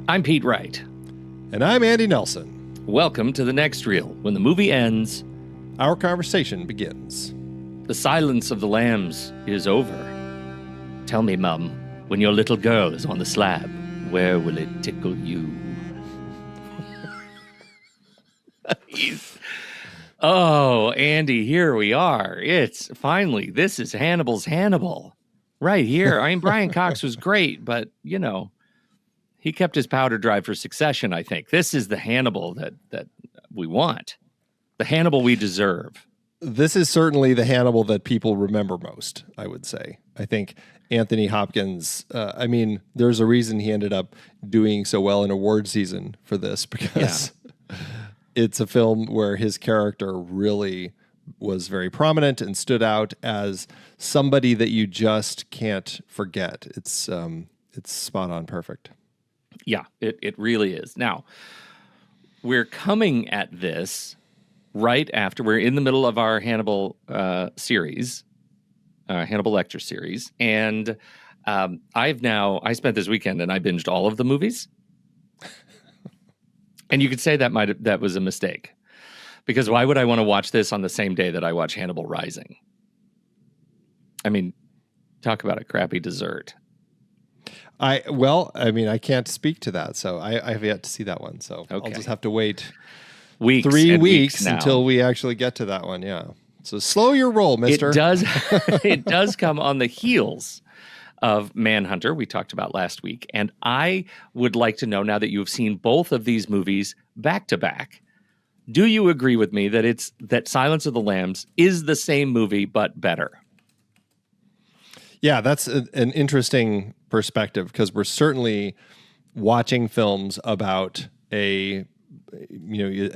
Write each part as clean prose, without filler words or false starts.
I'm Pete Wright. And I'm Andy Nelson. Welcome to the next reel. When the movie ends, our conversation begins. The silence of the lambs is over. Tell me, Mum, when your little girl is on the slab, where will it tickle you? Oh, Andy, here we are. It's finally, this is Hannibal's Hannibal. Right here. I mean, Brian Cox was great, but, you know, he kept his powder dry for Succession, I think. This is the Hannibal that we want. The Hannibal we deserve. This is certainly the Hannibal that people remember most, I would say. I think Anthony Hopkins, there's a reason he ended up doing so well in award season for this, because it's a film where his character really was very prominent and stood out as somebody that you just can't forget. It's spot on perfect. Yeah, it really is. Now, we're coming at this right after we're in the middle of our Hannibal series, Hannibal Lecter series, and I spent this weekend and I binged all of the movies, and you could say that was a mistake, because why would I want to watch this on the same day that I watch Hannibal Rising? I mean, talk about a crappy dessert. I can't speak to that, so I have yet to see that one. So okay. I'll just have to wait 3 weeks until we actually get to that one. Yeah. So slow your roll, mister. It does come on the heels of Manhunter, we talked about last week. And I would like to know, now that you have seen both of these movies back to back, do you agree with me that Silence of the Lambs is the same movie but better? Yeah, that's an interesting perspective, because we're certainly watching films about a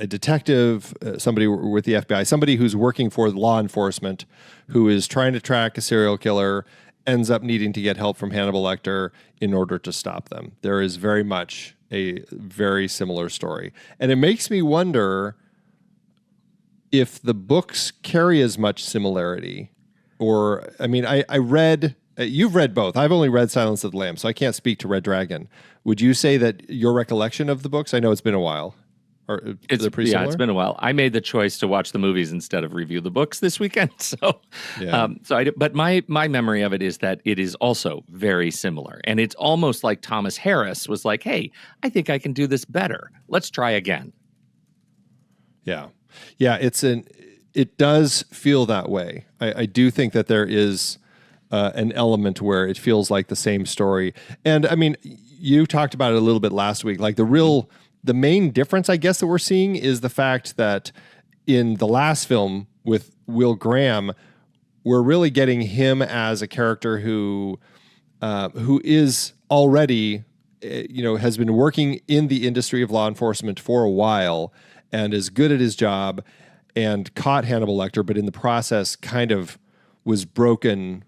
detective, somebody with the FBI, somebody who's working for law enforcement, who is trying to track a serial killer, ends up needing to get help from Hannibal Lecter in order to stop them. There is very much a very similar story. And it makes me wonder if the books carry as much similarity. Or, I read, you've read both. I've only read Silence of the Lambs, so I can't speak to Red Dragon. Would you say that your recollection of the books, I know it's been a while, it's pretty similar? It's been a while. I made the choice to watch the movies instead of review the books this weekend. So, but my memory of it is that it is also very similar. And it's almost like Thomas Harris was like, hey, I think I can do this better. Let's try again. Yeah. Yeah, it does feel that way. I do think that there is an element where it feels like the same story. And you talked about it a little bit last week. Like the main difference, I guess, that we're seeing is the fact that in the last film with Will Graham, we're really getting him as a character who is already, has been working in the industry of law enforcement for a while and is good at his job, and caught Hannibal Lecter, but in the process kind of was broken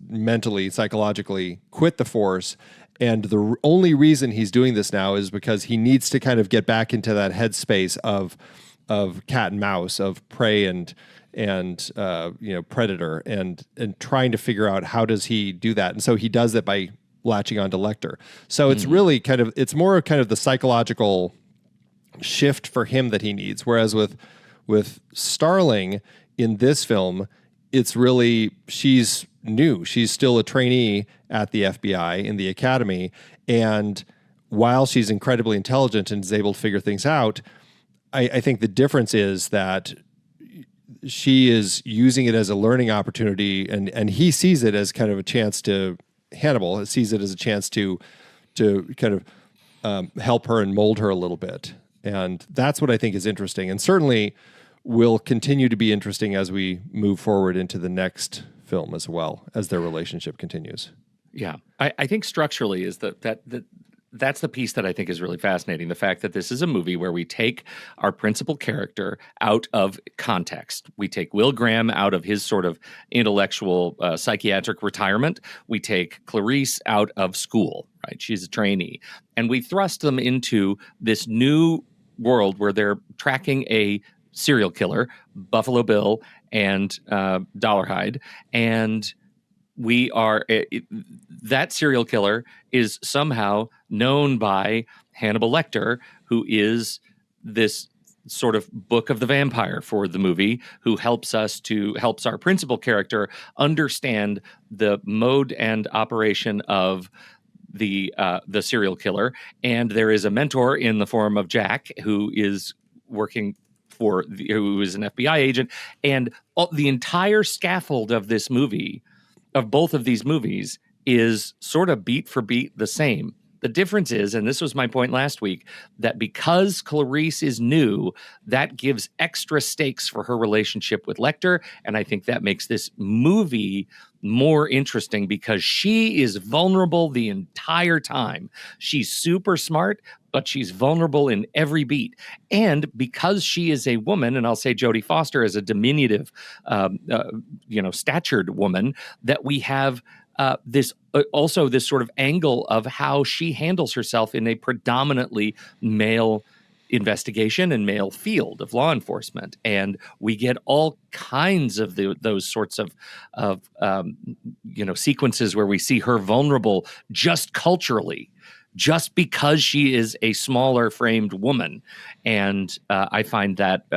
mentally, psychologically, quit the force. And the only reason he's doing this now is because he needs to kind of get back into that headspace of cat and mouse, of prey and predator, and trying to figure out how does he do that. And so he does that by latching onto Lecter. So it's really it's more kind of the psychological shift for him that he needs. Whereas with Starling in this film, it's really, she's new. She's still a trainee at the FBI in the academy. And while she's incredibly intelligent and is able to figure things out, I think the difference is that she is using it as a learning opportunity, and he sees it as kind of a chance to, Hannibal sees it as a chance to kind of help her and mold her a little bit. And that's what I think is interesting, and certainly will continue to be interesting as we move forward into the next film as well, as their relationship continues. Yeah, I think structurally is that's the piece that I think is really fascinating. The fact that this is a movie where we take our principal character out of context. We take Will Graham out of his sort of intellectual psychiatric retirement. We take Clarice out of school, right? She's a trainee. And we thrust them into this new world where they're tracking a serial killer, Buffalo Bill and Dollarhide, and we are that serial killer is somehow known by Hannibal Lecter, who is this sort of book of the vampire for the movie, who helps our principal character understand the mode and operation of the serial killer. And there is a mentor in the form of Jack, who is working who is an FBI agent, and the entire scaffold of this movie, of both of these movies, is sort of beat for beat the same. The difference is, and this was my point last week, that because Clarice is new, that gives extra stakes for her relationship with Lecter. And I think that makes this movie more interesting because she is vulnerable the entire time. She's super smart, but she's vulnerable in every beat. And because she is a woman, and I'll say Jodie Foster is a diminutive, statured woman, that we have this also this sort of angle of how she handles herself in a predominantly male investigation and male field of law enforcement, and we get all kinds of those sorts of sequences where we see her vulnerable just culturally, just because she is a smaller framed woman. And I find that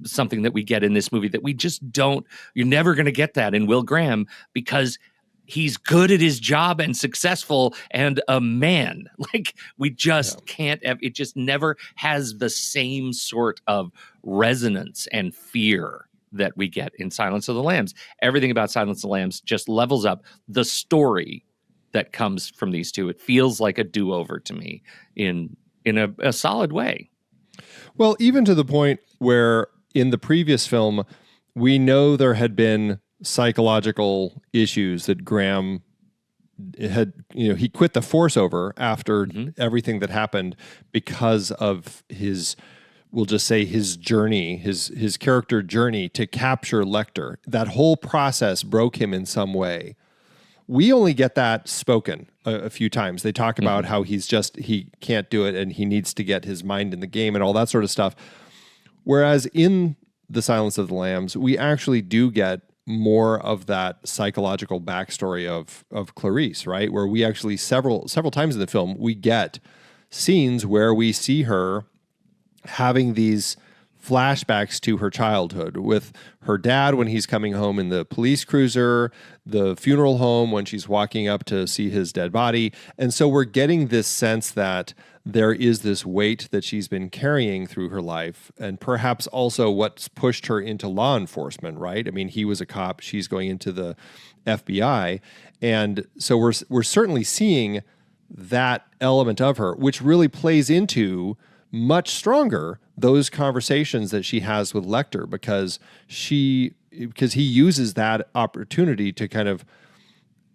something that we get in this movie that we just don't. You're never going to get that in Will Graham because he's good at his job and successful and a man. Like, we just can't have, it just never has the same sort of resonance and fear that we get in Silence of the Lambs. Everything about Silence of the Lambs just levels up the story that comes from these two. It feels like a do-over to me in a solid way. Well, even to the point where in the previous film, we know there had been psychological issues that Graham had, he quit the force over after everything that happened because of his, we'll just say his journey, his character journey to capture Lecter. That whole process broke him in some way. We only get that spoken a few times. They talk about how he can't do it and he needs to get his mind in the game and all that sort of stuff. Whereas in The Silence of the Lambs, we actually do get more of that psychological backstory of Clarice, right? Where we actually several times in the film, we get scenes where we see her having these flashbacks to her childhood with her dad when he's coming home in the police cruiser, the funeral home when she's walking up to see his dead body. And so we're getting this sense that there is this weight that she's been carrying through her life, and perhaps also what's pushed her into law enforcement, right? I mean, he was a cop, she's going into the FBI. And so we're certainly seeing that element of her, which really plays into much stronger those conversations that she has with Lecter, because he uses that opportunity to kind of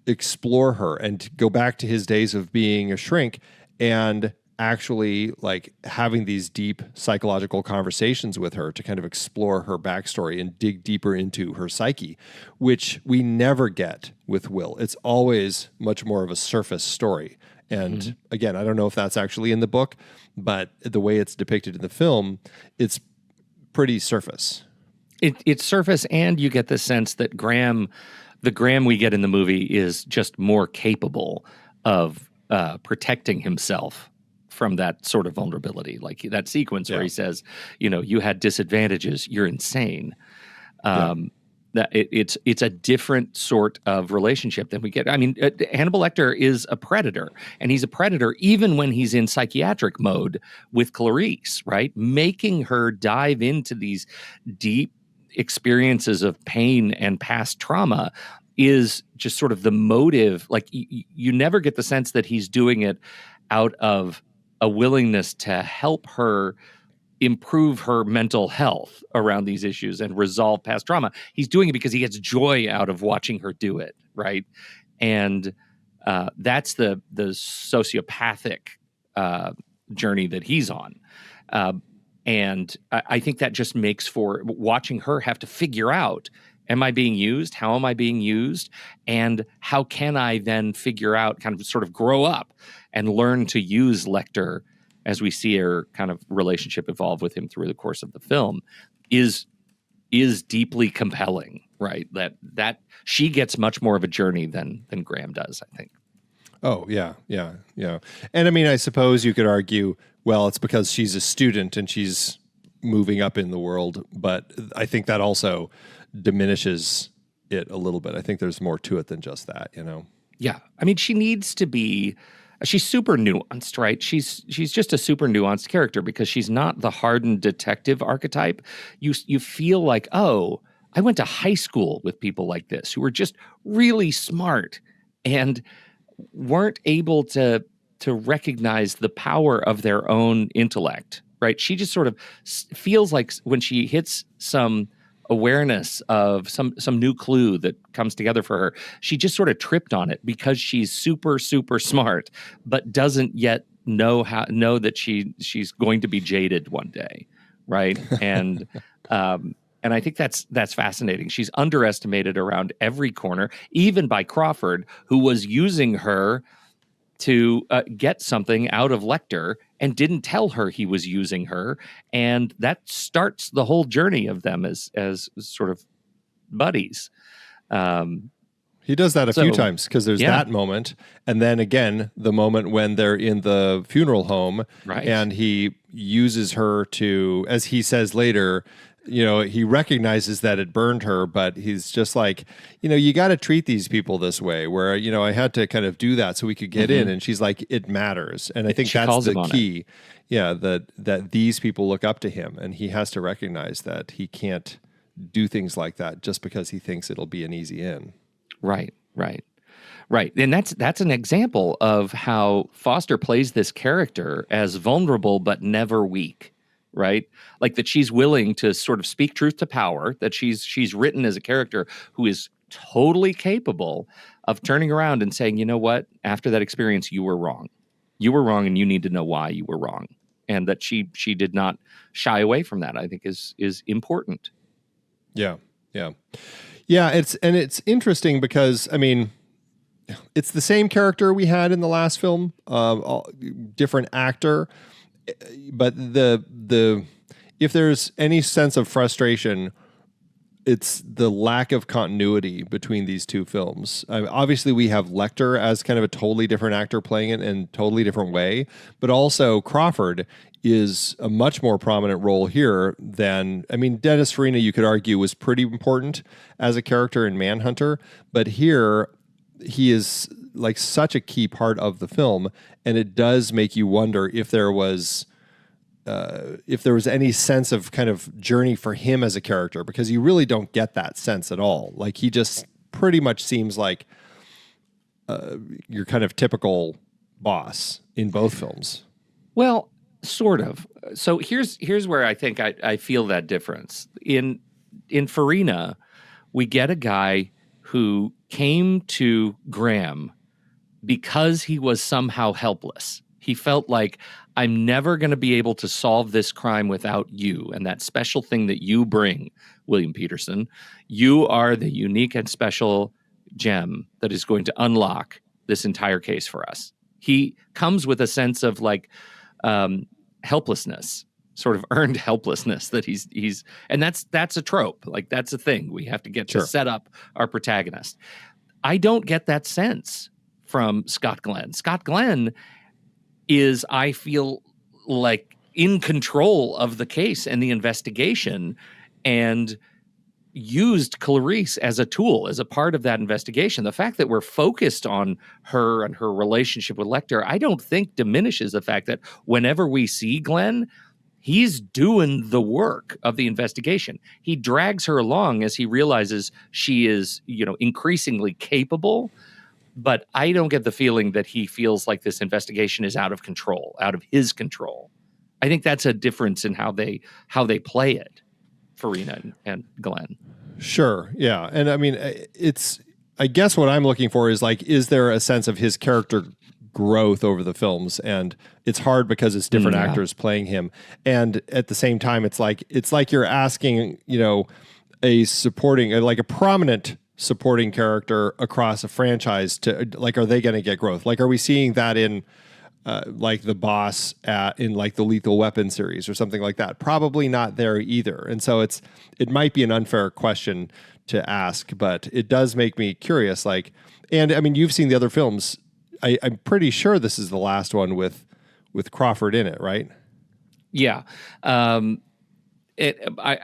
explore her and to go back to his days of being a shrink and actually like having these deep psychological conversations with her to kind of explore her backstory and dig deeper into her psyche, which we never get with Will. It's always much more of a surface story. And again, I don't know if that's actually in the book, but the way it's depicted in the film, it's pretty surface. It's surface, and you get the sense that the Graham we get in the movie is just more capable of protecting himself from that sort of vulnerability. Like that sequence where he says, you had disadvantages, you're insane. That it's a different sort of relationship than we get. I mean, Hannibal Lecter is a predator, and he's a predator even when he's in psychiatric mode with Clarice, right? Making her dive into these deep experiences of pain and past trauma is just sort of the motive. Like you never get the sense that he's doing it out of a willingness to help her improve her mental health around these issues and resolve past trauma. He's doing it because he gets joy out of watching her do it, right? And that's the sociopathic journey that he's on. And I think that just makes for watching her have to figure out, am I being used? How am I being used? And how can I then figure out, kind of sort of grow up and learn to use Lecter as we see her kind of relationship evolve with him through the course of the film is deeply compelling. right? That she gets much more of a journey than Graham does, I think. Oh, yeah, yeah, yeah. And I mean, I suppose you could argue, well, it's because she's a student and she's moving up in the world, but I think that also diminishes it a little bit. I think there's more to it than just that, you know? Yeah. I mean, she needs to be she's super nuanced, right? She's just a super nuanced character because she's not the hardened detective archetype. You feel like, "Oh, I went to high school with people like this who were just really smart and weren't able to recognize the power of their own intellect," right? She just sort of feels like when she hits some awareness of some new clue that comes together for her, she just sort of tripped on it because she's super smart, but doesn't yet know that she's going to be jaded one day, right? And I think that's fascinating. She's underestimated around every corner, even by Crawford, who was using her to get something out of Lecter and didn't tell her he was using her, and that starts the whole journey of them as sort of buddies. He does that a few So times because there's yeah, that moment, and then again the moment when they're in the funeral home, right. and he uses her to, as he says later, you know, he recognizes that it burned her, but he's just like, you know, you got to treat these people this way. Where, you know, I had to kind of do that so we could get in, and she's like, it matters, and I think She that's calls the him on it. key. Yeah, that these people look up to him, and he has to recognize that he can't do things like that just because he thinks it'll be an easy in. Right. And that's an example of how Foster plays this character as vulnerable but never weak, right? Like that she's willing to sort of speak truth to power, that she's written as a character who is totally capable of turning around and saying, "You know what? After that experience, you were wrong. You were wrong and you need to know why you were wrong." And that she did not shy away from that, I think is important. Yeah, yeah. Yeah, it's interesting because I mean, it's the same character we had in the last film, different actor, but the if there's any sense of frustration, it's the lack of continuity between these two films. Obviously, we have Lecter as kind of a totally different actor playing it in a totally different way, but also Crawford is a much more prominent role here than, I mean, Dennis Farina, you could argue, was pretty important as a character in Manhunter, but here he is like such a key part of the film, and it does make you wonder if there was any sense of kind of journey for him as a character, because you really don't get that sense at all. Like he just pretty much seems like your kind of typical boss in both films. Well, sort of. So here's where I think I feel that difference. In Farina, we get a guy who came to Graham because he was somehow helpless. He felt like, I'm never going to be able to solve this crime without you and that special thing that you bring, William Peterson. You are the unique and special gem that is going to unlock this entire case for us. He comes with a sense of like helplessness, sort of earned helplessness that he's and that's a trope. Like that's a thing we have to get to set up our protagonist. I don't get that sense from Scott Glenn. Scott Glenn is, I feel like, in control of the case and the investigation, and used Clarice as a tool, as a part of that investigation. The fact that we're focused on her and her relationship with Lecter, I don't think diminishes the fact that whenever we see Glenn, he's doing the work of the investigation. He drags her along as he realizes she is, increasingly capable. But I don't get the feeling that he feels like this investigation is out of control, out of his control. I think that's a difference in how they play it, Farina and Glenn. Sure, yeah, and I mean, I guess what I'm looking for is like, is there a sense of his character growth over the films? And it's hard because it's different actors playing him, and at the same time, it's like you're asking, a supporting, like a prominent supporting character across a franchise to like, are they going to get growth? Like, are we seeing that in like the boss in like the Lethal Weapon series or something like that? Probably not there either. And so it might be an unfair question ask, but it does make me curious. Like, and I mean, you've seen the other films. I'm pretty sure this is the last one with Crawford in it, right? Yeah. I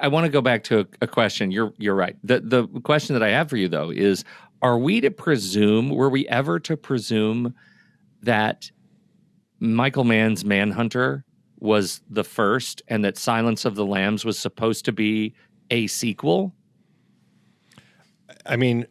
want to go back to a question. You're right. The question that I have for you though is: are we to presume? Were we ever to presume that Michael Mann's Manhunter was the first, and that Silence of the Lambs was supposed to be a sequel? I mean,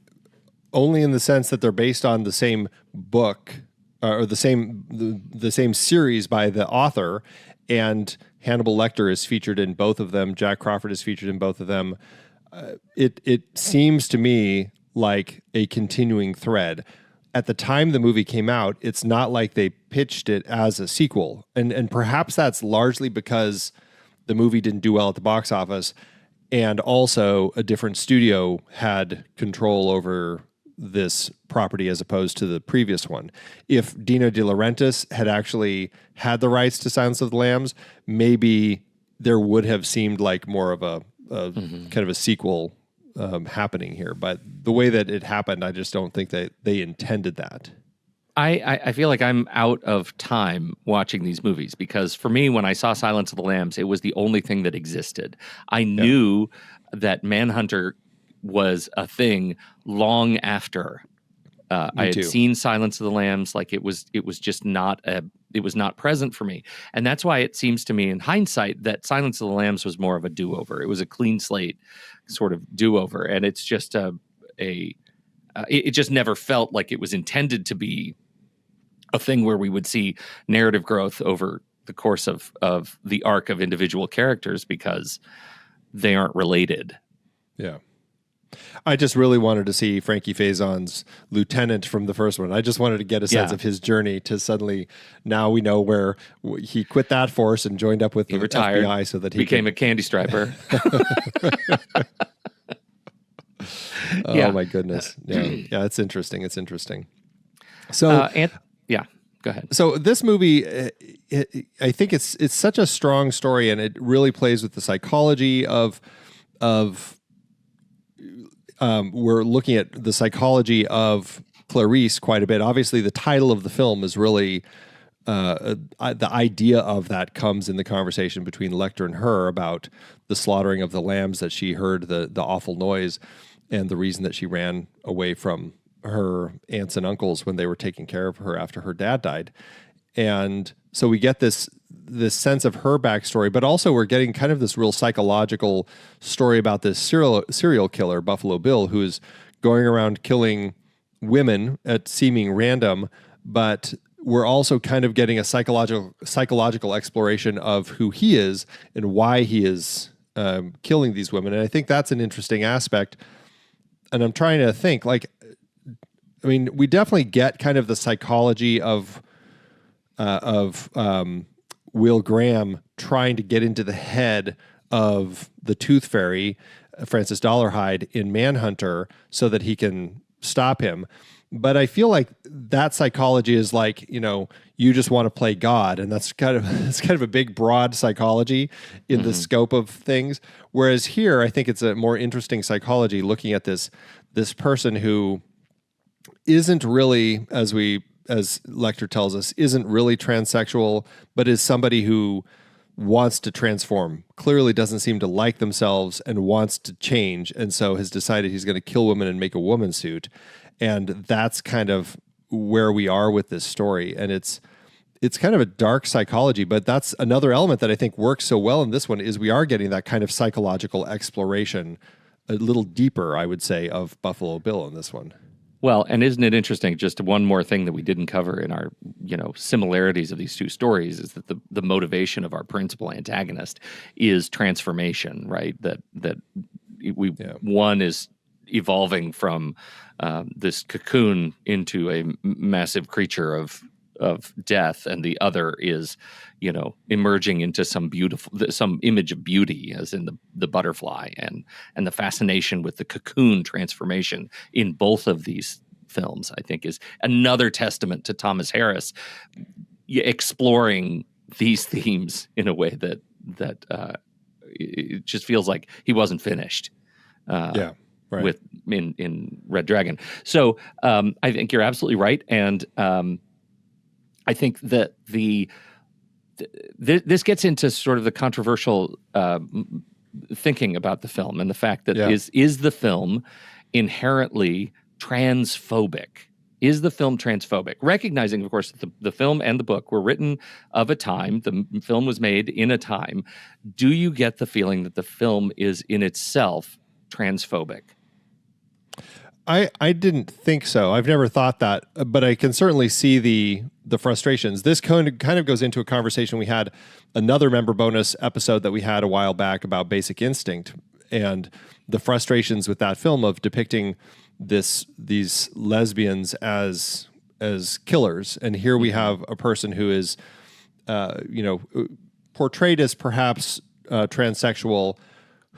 only in the sense that they're based on the same book or the same series by the author, and Hannibal Lecter is featured in both of them. Jack Crawford is featured in both of them. It seems to me like a continuing thread. At the time the movie came out, it's not like they pitched it as a sequel, and perhaps that's largely because the movie didn't do well at the box office, and also a different studio had control over this property as opposed to the previous one. If Dino De Laurentiis had actually had the rights to Silence of the Lambs, maybe there would have seemed like more of a kind of a sequel happening here. But the way that it happened, I just don't think that they intended that. I feel like I'm out of time watching these movies, because for me, when I saw Silence of the Lambs, it was the only thing that existed. I knew that Manhunter was a thing long after I had seen Silence of the Lambs. Like it was just not it was not present for me. And that's why it seems to me in hindsight that Silence of the Lambs was more of a do-over. It was a clean slate sort of do-over. And it's just it just never felt like it was intended to be a thing where we would see narrative growth over the course of the arc of individual characters, because they aren't related. Yeah. I just really wanted to see Frankie Faison's lieutenant from the first one. I just wanted to get a sense of his journey to suddenly, now we know where he quit that force and joined up with the retired, FBI so that he became a candy striper. Oh my goodness. Yeah, it's interesting. It's interesting. So, go ahead. So this movie, I think it's such a strong story, and it really plays with the psychology of we're looking at the psychology of Clarice quite a bit. Obviously, the title of the film is really the idea of that comes in the conversation between Lecter and her about the slaughtering of the lambs, that she heard the awful noise, and the reason that she ran away from her aunts and uncles when they were taking care of her after her dad died. And so we get this sense of her backstory, but also we're getting kind of this real psychological story about this serial killer, Buffalo Bill, who is going around killing women at seeming random, but we're also kind of getting a psychological exploration of who he is and why he is killing these women. And I think that's an interesting aspect. And I'm trying to think, like, I mean, we definitely get kind of the psychology of Will Graham trying to get into the head of the Tooth Fairy, Francis Dollarhide, in Manhunter so that he can stop him. But I feel like that psychology is like, you just want to play God, and that's kind of a big, broad psychology in the scope of things. Whereas here, I think it's a more interesting psychology, looking at this person who isn't really, as Lecter tells us, isn't really transsexual, but is somebody who wants to transform, clearly doesn't seem to like themselves and wants to change, and so has decided he's going to kill women and make a woman suit. And that's kind of where we are with this story. And it's kind of a dark psychology, but that's another element that I think works so well in this one, is we are getting that kind of psychological exploration a little deeper, I would say, of Buffalo Bill in this one. Well, and isn't it interesting, just one more thing that we didn't cover in our, similarities of these two stories, is that the motivation of our principal antagonist is transformation, right? That one is evolving from this cocoon into a massive creature of death, and the other is, emerging into some image of beauty, as in the butterfly, and the fascination with the cocoon transformation in both of these films, I think, is another testament to Thomas Harris exploring these themes in a way that it just feels like he wasn't finished. Right. with in Red Dragon. So I think you're absolutely right, and I think that this gets into sort of the controversial thinking about the film and the fact that Yeah. is the film inherently transphobic? Is the film transphobic? Recognizing, of course, that the film and the book were written of a time, the film was made in a time. Do you get the feeling that the film is in itself transphobic? I didn't think so. I've never thought that, but I can certainly see the frustrations. This kind of goes into a conversation we had, another member bonus episode that we had a while back about Basic Instinct and the frustrations with that film of depicting these lesbians as killers. And here we have a person who is portrayed as perhaps transsexual,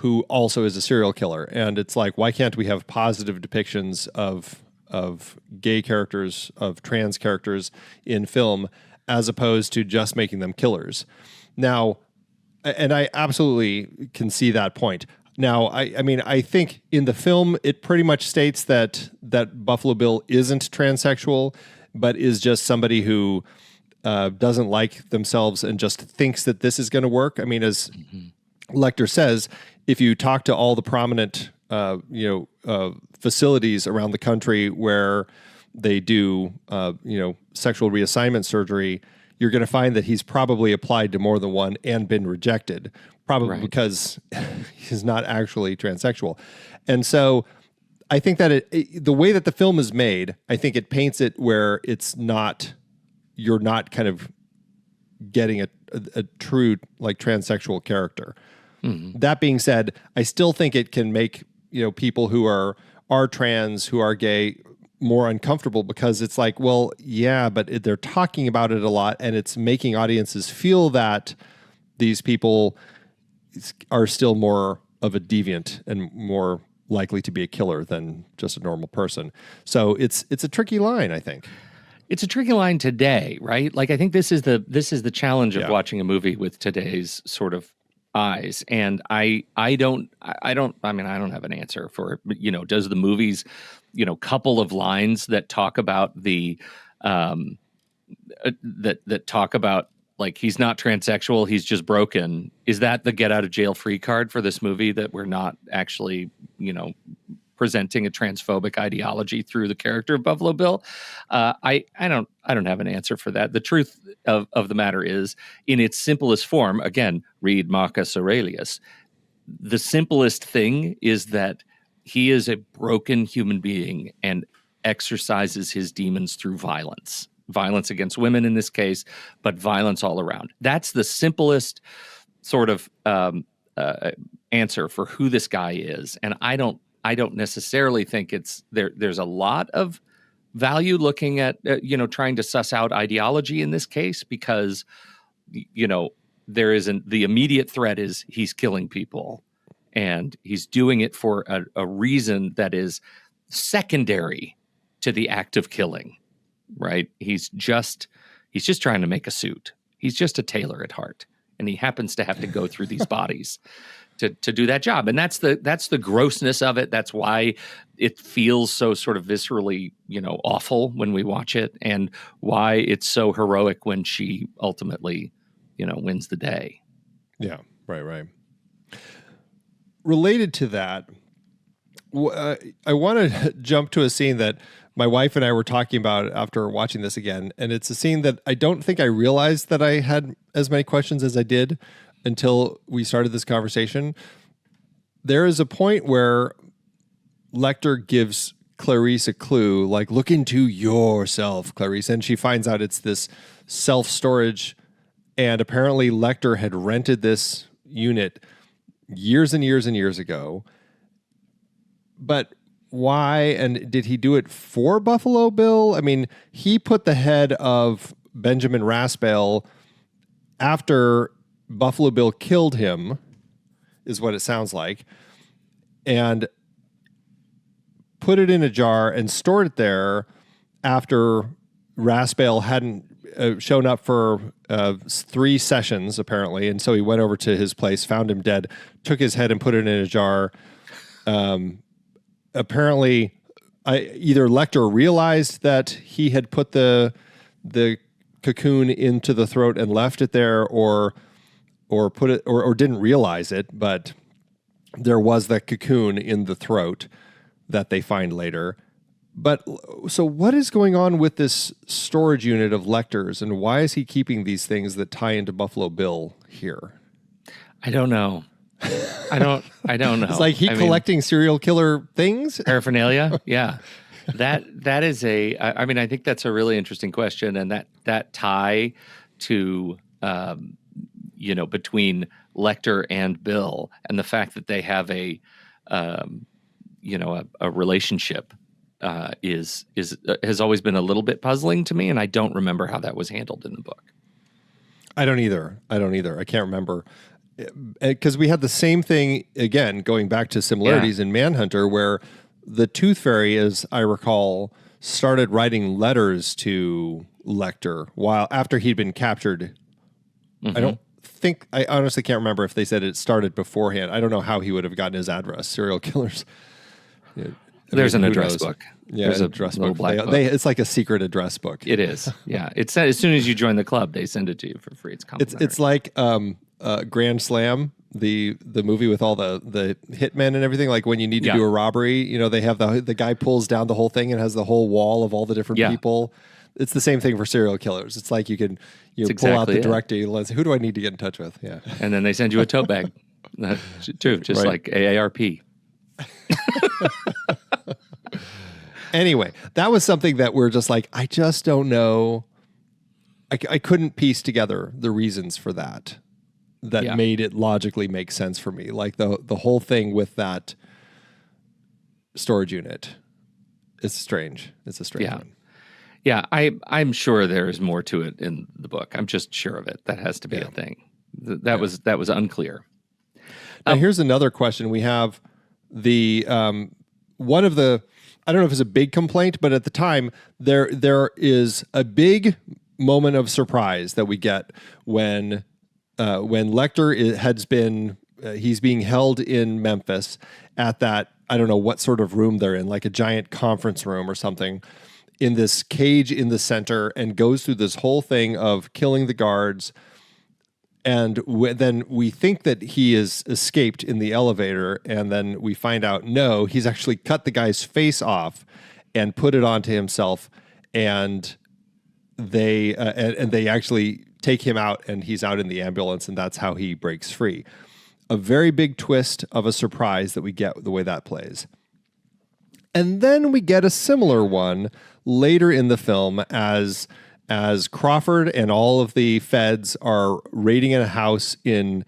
who also is a serial killer. And it's like, why can't we have positive depictions of gay characters, of trans characters in film, as opposed to just making them killers? Now, and I absolutely can see that point. Now, I mean, I think in the film, it pretty much states that Buffalo Bill isn't transsexual, but is just somebody who doesn't like themselves and just thinks that this is going to work. I mean, as Lecter says, if you talk to all the prominent, facilities around the country where they do, sexual reassignment surgery, you're going to find that he's probably applied to more than one and been rejected, probably because he's not actually transsexual. And so I think that the way that the film is made, I think it paints it where you're not kind of getting a true like transsexual character. Mm-hmm. That being said, I still think it can make, people who are trans, who are gay, more uncomfortable, because it's like, well, yeah, but they're talking about it a lot, and it's making audiences feel that these people are still more of a deviant and more likely to be a killer than just a normal person. So it's a tricky line, I think. It's a tricky line today, right? Like, I think this is the challenge of watching a movie with today's sort of eyes. And I don't have an answer for, does the movie's, couple of lines that talk about that talk about, like, he's not transsexual, he's just broken. Is that the get out of jail free card for this movie, that we're not actually, presenting a transphobic ideology through the character of Buffalo Bill? I don't have an answer for that. The truth of the matter is, in its simplest form, again, read Marcus Aurelius, the simplest thing is that he is a broken human being and exercises his demons through violence against women in this case, but violence all around. That's the simplest sort of answer for who this guy is. And I don't necessarily think it's there's a lot of value looking at, trying to suss out ideology in this case, because, there isn't, the immediate threat is he's killing people, and he's doing it for a reason that is secondary to the act of killing, right? He's just trying to make a suit. He's just a tailor at heart, and he happens to have to go through these bodies to do that job. And that's the grossness of it. That's why it feels so sort of viscerally, awful when we watch it, and why it's so heroic when she ultimately, wins the day. Yeah, right. Related to that, I want to jump to a scene that my wife and I were talking about after watching this again. And it's a scene that I don't think I realized that I had as many questions as I did until we started this conversation. There is a point where Lecter gives Clarice a clue, like, look into yourself, Clarice. And she finds out it's this self-storage. And apparently Lecter had rented this unit years and years and years ago. But why? And did he do it for Buffalo Bill? I mean, he put the head of Benjamin Raspail after Buffalo Bill killed him, is what it sounds like, and put it in a jar and stored it there after Raspail hadn't shown up for 3 sessions, apparently. And so he went over to his place, found him dead, took his head and put it in a jar. apparently, either Lecter realized that he had put the cocoon into the throat and left it there, or put it, or didn't realize it, but there was that cocoon in the throat that they find later. But so what is going on with this storage unit of Lecter's, and why is he keeping these things that tie into Buffalo Bill here? I don't know. I don't know. It's like collecting serial killer things? Paraphernalia? Yeah. That is I mean, I think that's a really interesting question, and that tie to between Lecter and Bill, and the fact that they have a relationship has always been a little bit puzzling to me, and I don't remember how that was handled in the book. I don't either. I can't remember, because we had the same thing again, going back to similarities in Manhunter, where the Tooth Fairy, as I recall, started writing letters to Lecter while after he'd been captured. Mm-hmm. I honestly can't remember if they said it started beforehand. I don't know how he would have gotten his address. Serial killers. There's an address book. Yeah, there's an address book. It's like a secret address book. It is. Yeah. It's as soon as you join the club, they send it to you for free. It's complimentary. It's like Grand Slam, the movie with all the hitmen and everything. Like when you need to do a robbery, they have the guy pulls down the whole thing and has the whole wall of all the different people. It's the same thing for serial killers. It's like you can pull out the directory and let's, who do I need to get in touch with? Yeah. And then they send you a tote bag too, just like AARP. Anyway, that was something that we're just like, I just don't know. I couldn't piece together the reasons for that made it logically make sense for me. Like the whole thing with that storage unit is strange. It's a strange one. Yeah, I'm sure there's more to it in the book. I'm just sure of it. That has to be a thing. That was unclear. Now here's another question. We have the one of the, I don't know if it's a big complaint, but at the time there is a big moment of surprise that we get when Lecter he's being held in Memphis at that, I don't know what sort of room they're in, like a giant conference room or something, in this cage in the center, and goes through this whole thing of killing the guards. And then we think that he is escaped in the elevator, and then we find out, no, he's actually cut the guy's face off and put it onto himself, and they actually take him out, and he's out in the ambulance, and that's how he breaks free. A very big twist of a surprise that we get the way that plays. And then we get a similar one later in the film as Crawford and all of the feds are raiding a house in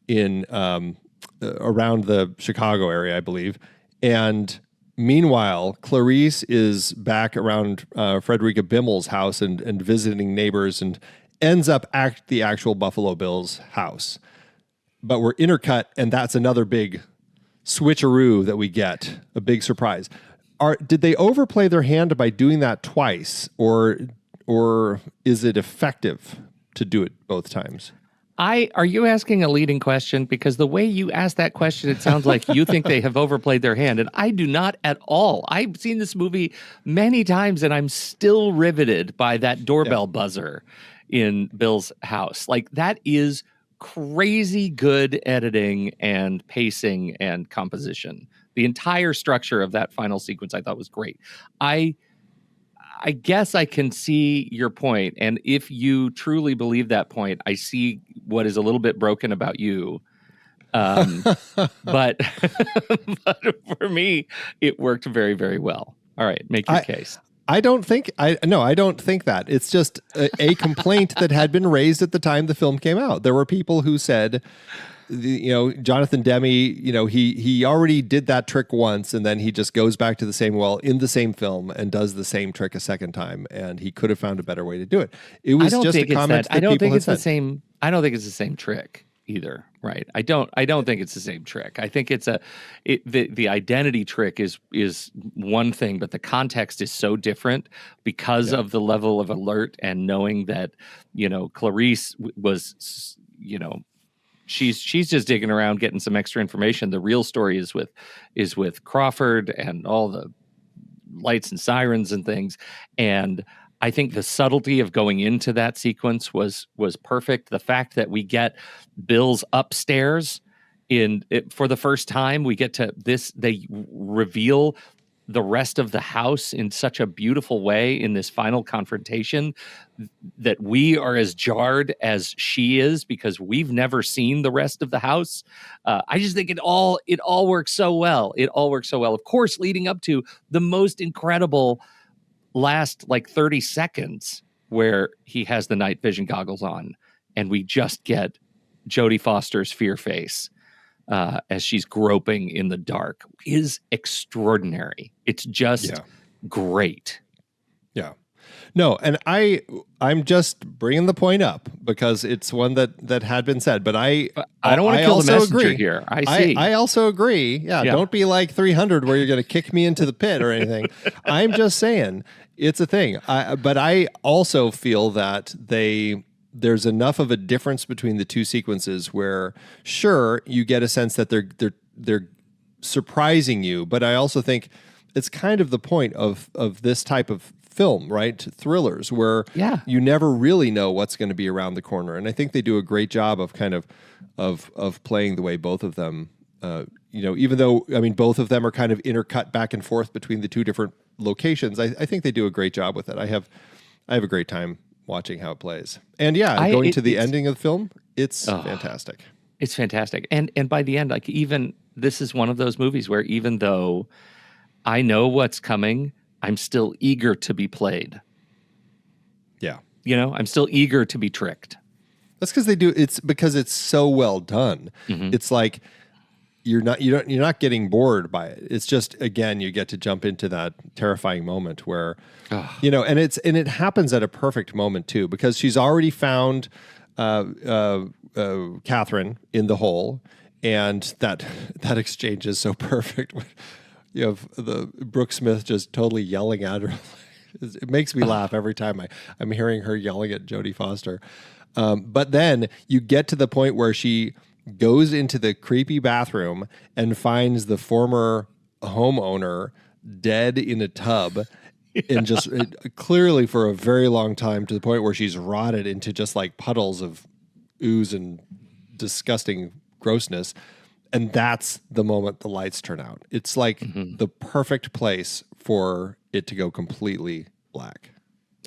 around the Chicago area, I believe. And meanwhile, Clarice is back around Frederica Bimmel's house and visiting neighbors, and ends up at the actual Buffalo Bill's house. But we're intercut, and that's another big switcheroo that we get, a big surprise. Did they overplay their hand by doing that twice, or is it effective to do it both times? Are you asking a leading question? Because the way you asked that question, it sounds like you think they have overplayed their hand, and I do not at all. I've seen this movie many times, and I'm still riveted by that doorbell buzzer in Bill's house. Like, that is crazy good editing and pacing and composition. The entire structure of that final sequence I thought was great. I guess I can see your point, and if you truly believe that point, I see what is a little bit broken about you. But for me, it worked very, very well. All right, make your case. I don't think that. It's just a complaint that had been raised at the time the film came out. There were people who said, Jonathan Demme, he already did that trick once, and then he just goes back to the same well in the same film and does the same trick a second time, and he could have found a better way to do it. It was just a comment that people had said. I don't think it's the same trick either, right? I don't think it's the same trick. I think it's the identity trick is one thing, but the context is so different because of the level of alert and knowing that, Clarice was, she's just digging around getting some extra information. The real story is with Crawford and all the lights and sirens and things. And I think the subtlety of going into that sequence was perfect. The fact that we get Bill's upstairs for the first time, we get to this, they reveal the rest of the house in such a beautiful way in this final confrontation that we are as jarred as she is because we've never seen the rest of the house. I just think it all works so well. It all works so well. Of course, leading up to the most incredible last like 30 seconds where he has the night vision goggles on and we just get Jodie Foster's fear face as she's groping in the dark is extraordinary. It's just great. Yeah. No, and I'm just bringing the point up because it's one that had been said, but I don't want to kill the messenger here. I also agree. Yeah, don't be like 300 where you're going to kick me into the pit or anything. I'm just saying it's a thing. But I also feel that there's enough of a difference between the two sequences where, sure, you get a sense that they're surprising you, but I also think it's kind of the point of this type of film, right? Thrillers, where you never really know what's going to be around the corner, and I think they do a great job of kind of playing the way both of them. Even though both of them are kind of intercut back and forth between the two different locations, I think they do a great job with it. I have a great time watching how it plays. And going to the ending of the film, it's fantastic. It's fantastic. And by the end, like even this is one of those movies where even though I know what's coming, I'm still eager to be played. Yeah. I'm still eager to be tricked. That's it's because it's so well done. Mm-hmm. It's like you're not getting bored by it. It's just, again, you get to jump into that terrifying moment where, and it happens at a perfect moment too, because she's already found Catherine in the hole, and that exchange is so perfect. You have the Brooke Smith just totally yelling at her. It makes me laugh every time I'm hearing her yelling at Jodie Foster. But then you get to the point where she goes into the creepy bathroom and finds the former homeowner dead in a tub and just clearly for a very long time, to the point where she's rotted into just like puddles of ooze and disgusting grossness. And that's the moment the lights turn out. It's like the perfect place for it to go completely black.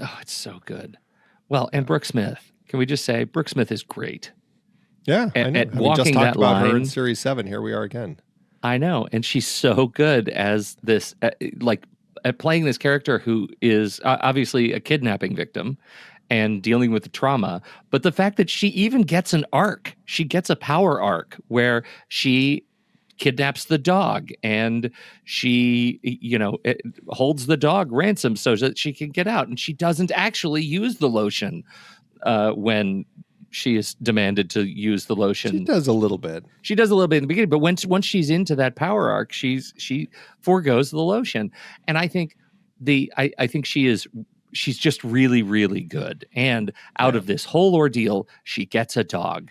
Oh, it's so good. Well, and Brooke Smith, can we just say Brooke Smith is great. Yeah, I know. We just talked about her in Series 7. Here we are again. I know. And she's so good as this, at playing this character who is obviously a kidnapping victim and dealing with the trauma. But the fact that she even gets an arc, she gets a power arc where she kidnaps the dog and she, holds the dog ransom so that she can get out. And she doesn't actually use the lotion when she is demanded to use the lotion. She does a little bit. She does a little bit in the beginning, but once she's into that power arc, she forgoes the lotion. And I think I think she's just really, really good. And out of this whole ordeal, she gets a dog.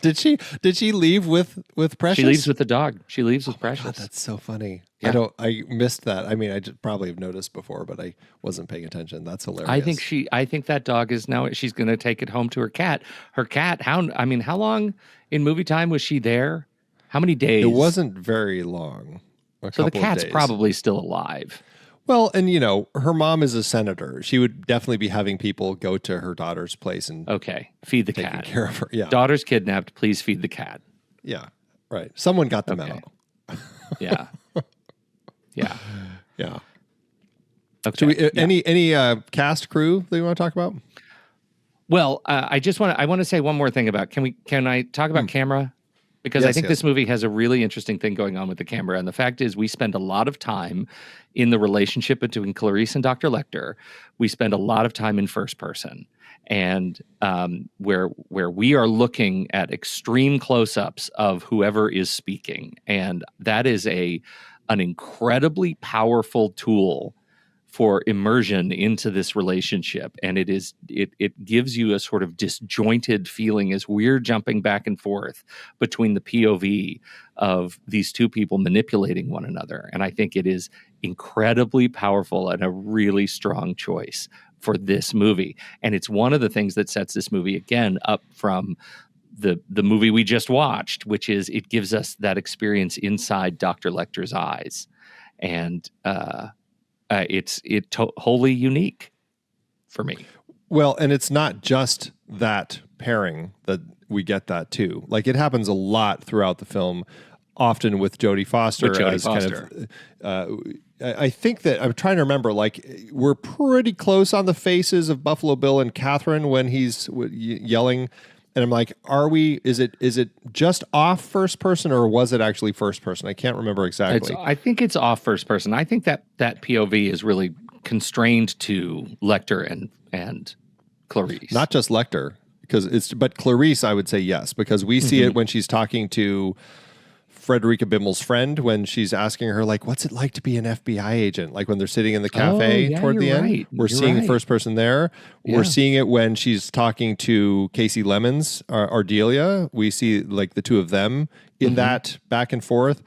Did she leave with Precious? She leaves with the dog. She leaves with Precious. God, that's so funny. Yeah. I missed that. I mean, I probably have noticed before, but I wasn't paying attention. That's hilarious. I think that dog is now, she's going to take it home to her cat. Her cat, how long in movie time was she there? How many days? It wasn't very long. So the cat's probably still alive. Well, and her mom is a senator. She would definitely be having people go to her daughter's place and feed the taking cat. care of her. Yeah, daughter's kidnapped. Please feed the cat. Yeah, right. Someone got the memo. Yeah, yeah, yeah. Okay. Any cast crew that you want to talk about? Well, I want to say one more thing about. Can I talk about camera? Because I think this movie has a really interesting thing going on with the camera. And the fact is, we spend a lot of time in the relationship between Clarice and Dr. Lecter. We spend a lot of time in first person. And where we are looking at extreme close-ups of whoever is speaking. And that is an incredibly powerful tool for immersion into this relationship, and it gives you a sort of disjointed feeling as we're jumping back and forth between the POV of these two people manipulating one another. And I think it is incredibly powerful and a really strong choice for this movie. And it's one of the things that sets this movie again up from the movie we just watched, which is it gives us that experience inside Dr. Lecter's eyes. And it's wholly unique for me. Well, and it's not just that pairing that we get that too. Like it happens a lot throughout the film, often with Jodie Foster. Kind of, I think that I'm trying to remember. Like we're pretty close on the faces of Buffalo Bill and Catherine when he's yelling. And I'm like, are we? Is it just off first person, or was it actually first person? I can't remember exactly. I think it's off first person. I think that POV is really constrained to Lecter and Clarice. Not just Lecter, but Clarice, I would say yes, because we see it when she's talking to Frederica Bimmel's friend, when she's asking her, like, what's it like to be an FBI agent? Like when they're sitting in the cafe toward the end, we're seeing the first person there. Yeah. We're seeing it when she's talking to Casey Lemons, Ardelia. We see like the two of them in that back and forth.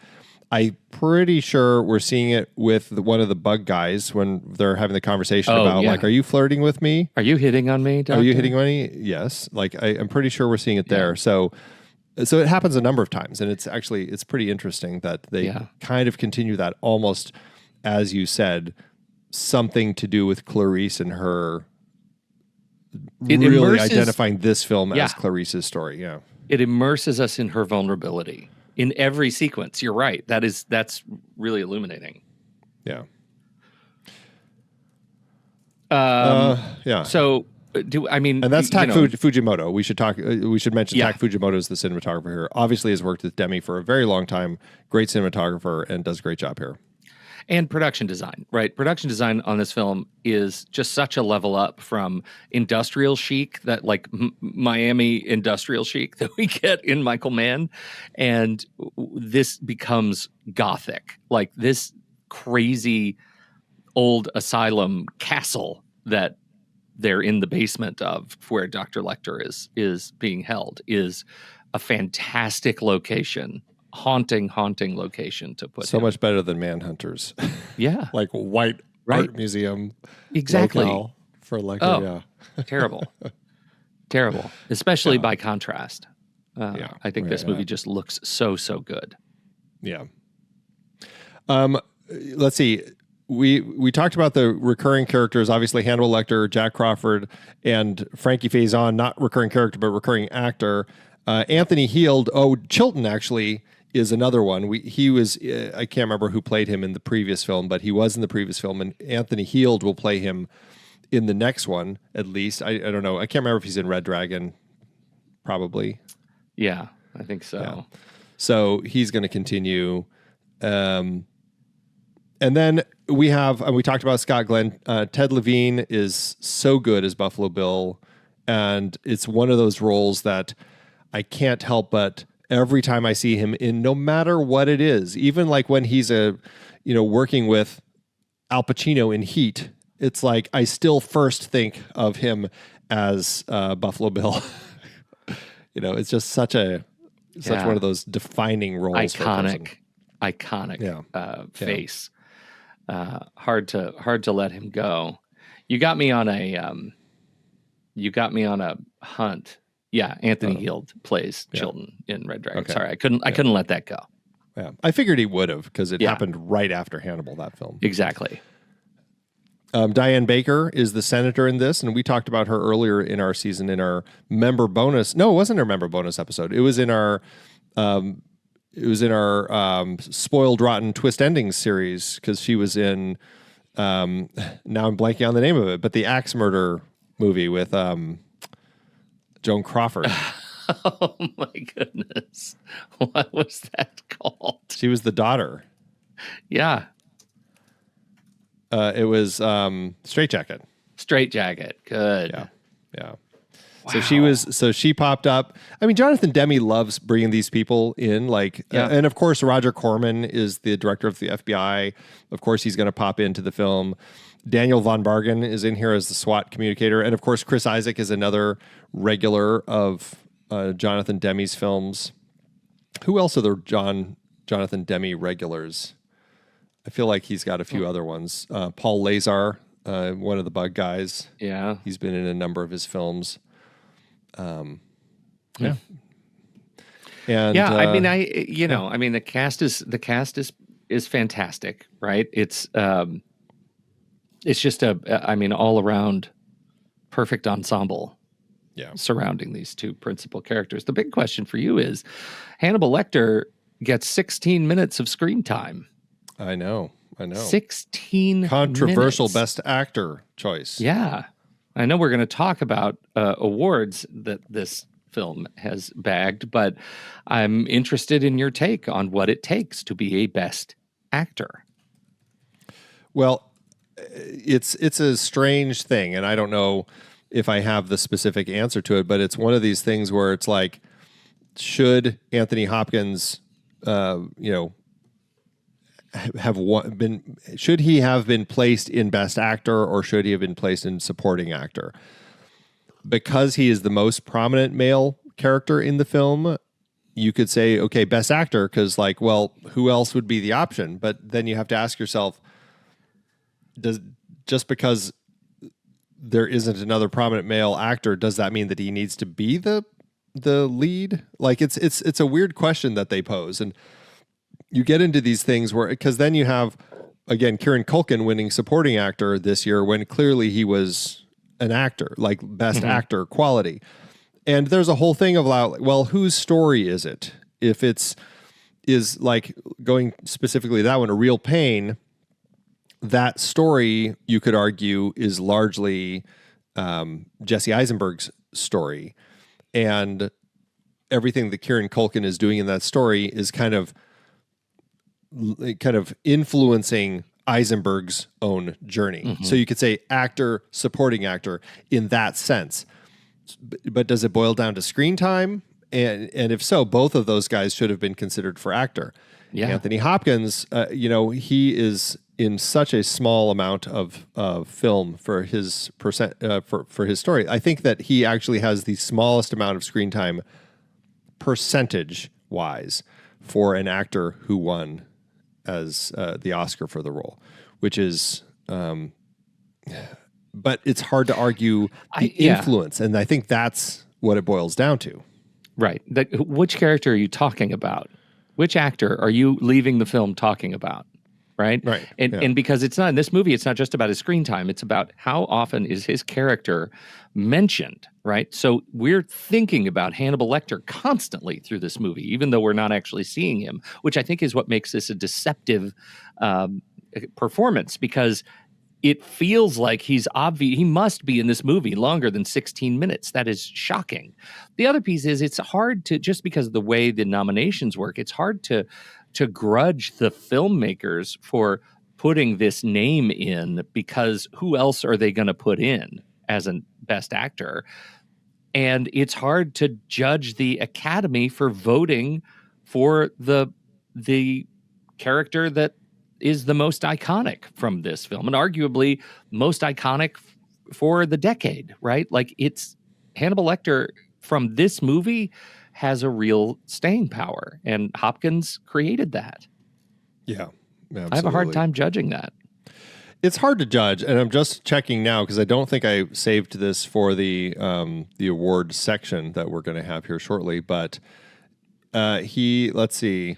I'm pretty sure we're seeing it with one of the bug guys when they're having the conversation about like, are you flirting with me? Are you hitting on me, Doctor? Are you hitting on me? Yes. Like I'm pretty sure we're seeing it there. So it happens a number of times, and it's pretty interesting that they kind of continue that almost, as you said, something to do with Clarice and her really identifying this film as Clarice's story. Yeah. It immerses us in her vulnerability in every sequence. You're right. That's really illuminating. Yeah. So and that's Tak Fujimoto. We should mention Tak Fujimoto is the cinematographer here. Obviously has worked with Demme for a very long time. Great cinematographer and does a great job here. And production design, right? Production design on this film is just such a level up from industrial chic, that like Miami industrial chic that we get in Michael Mann. And this becomes gothic, like this crazy old asylum castle that they're in the basement of, where Dr. Lecter is being held, is a fantastic location. Haunting location to put so much better than Manhunters. Yeah. Like white art museum. Exactly. For Lecter, Terrible. Especially by contrast. I think this movie just looks so good. Yeah. Let's see. We talked about the recurring characters, obviously Hannibal Lecter, Jack Crawford, and Frankie Faison, not recurring character, but recurring actor. Anthony Heald, Chilton actually is another one. He was, I can't remember who played him in the previous film, but he was in the previous film, and Anthony Heald will play him in the next one, at least. I don't know. I can't remember if he's in Red Dragon, probably. Yeah, I think so. Yeah. So he's going to continue. And then we talked about Scott Glenn. Ted Levine is so good as Buffalo Bill, and it's one of those roles that I can't help but every time I see him in, no matter what it is, even like when he's working with Al Pacino in Heat, it's like I still first think of him as Buffalo Bill. It's just such one of those defining roles. Iconic face. Hard to let him go. You got me on a hunt. Yeah, Anthony Heald plays Chilton in Red Dragon. Okay. Sorry, I couldn't let that go. Yeah, I figured he would have, because it happened right after Hannibal, that film. Exactly. Diane Baker is the senator in this, and we talked about her earlier in our season in our member bonus. No, it wasn't our member bonus episode. It was in our Spoiled Rotten Twist Endings series, because she was in. Now I'm blanking on the name of it, but the axe murder movie with Joan Crawford. Oh my goodness. What was that called? She was the daughter. Yeah. It was Straight Jacket. Straight Jacket. Good. Yeah. So she popped up. I mean, Jonathan Demme loves bringing these people in, like, and of course, Roger Corman is the director of the FBI. Of course, he's going to pop into the film. Daniel von Bargen is in here as the SWAT communicator. And of course, Chris Isaac is another regular of Jonathan Demme's films. Who else are the Jonathan Demme regulars? I feel like he's got a few other ones. Paul Lazar, one of the bug guys. Yeah. He's been in a number of his films. Yeah. And I mean, I mean, the cast is fantastic, right? It's just all around perfect ensemble. Yeah. Surrounding these two principal characters. The big question for you is Hannibal Lecter gets 16 minutes of screen time. I know. 16 controversial minutes. Best Actor choice. Yeah. I know we're going to talk about awards that this film has bagged, but I'm interested in your take on what it takes to be a Best Actor. Well, it's a strange thing, and I don't know if I have the specific answer to it, but it's one of these things where it's like, should Anthony Hopkins, should he have been placed in Best Actor, or should he have been placed in Supporting Actor? Because he is the most prominent male character in the film, you could say, okay, Best Actor, because who else would be the option? But then you have to ask yourself, just because there isn't another prominent male actor, does that mean that he needs to be the lead? Like, it's a weird question that they pose. And you get into these things because then you have, again, Kieran Culkin winning supporting actor this year when clearly he was an actor, like Best Actor quality. And there's a whole thing of, well, whose story is it? If is like going specifically that one, A Real Pain, that story, you could argue, is largely Jesse Eisenberg's story. And everything that Kieran Culkin is doing in that story is kind of influencing Eisenberg's own journey. So you could say actor, supporting actor in that sense. But does it boil down to screen time? And if so, both of those guys should have been considered for actor. Yeah. Anthony Hopkins, he is in such a small amount of film for his for his story. I think that he actually has the smallest amount of screen time percentage wise for an actor who won as the Oscar for the role, which is, but it's hard to argue the influence, and I think that's what it boils down to. Right. Which character are you talking about? Which actor are you leaving the film talking about? Right. And because it's not in this movie, it's not just about his screen time. It's about how often is his character mentioned. Right. So we're thinking about Hannibal Lecter constantly through this movie, even though we're not actually seeing him, which I think is what makes this a deceptive performance, because it feels like he must be in this movie longer than 16 minutes. That is shocking. The other piece is it's hard to, just because of the way the nominations work, it's hard to grudge the filmmakers for putting this name in, because who else are they going to put in as a Best Actor? And it's hard to judge the Academy for voting for the character that is the most iconic from this film, and arguably most iconic for the decade, right? Like, it's Hannibal Lecter from this movie has a real staying power, and Hopkins created that. Yeah, absolutely. I have a hard time judging that. It's hard to judge, and I'm just checking now because I don't think I saved this for the award section that we're going to have here shortly. But let's see.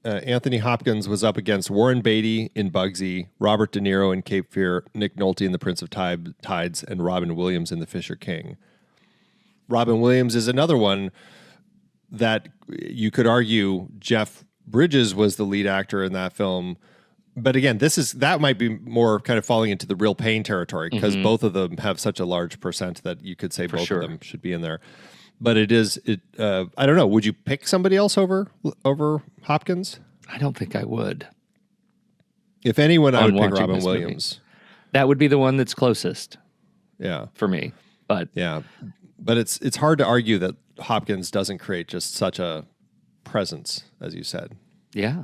Anthony Hopkins was up against Warren Beatty in Bugsy, Robert De Niro in Cape Fear, Nick Nolte in The Prince of Tides, and Robin Williams in The Fisher King. Robin Williams is another one that you could argue Jeff Bridges was the lead actor in that film. But again, that might be more kind of falling into the Real Pain territory, because both of them have such a large percent that you could say both of them should be in there. But I don't know. Would you pick somebody else over Hopkins? I don't think I would. If anyone, I would pick Robin Williams. That would be the one that's closest. Yeah, for me. But yeah, But it's hard to argue that Hopkins doesn't create just such a presence, as you said. Yeah.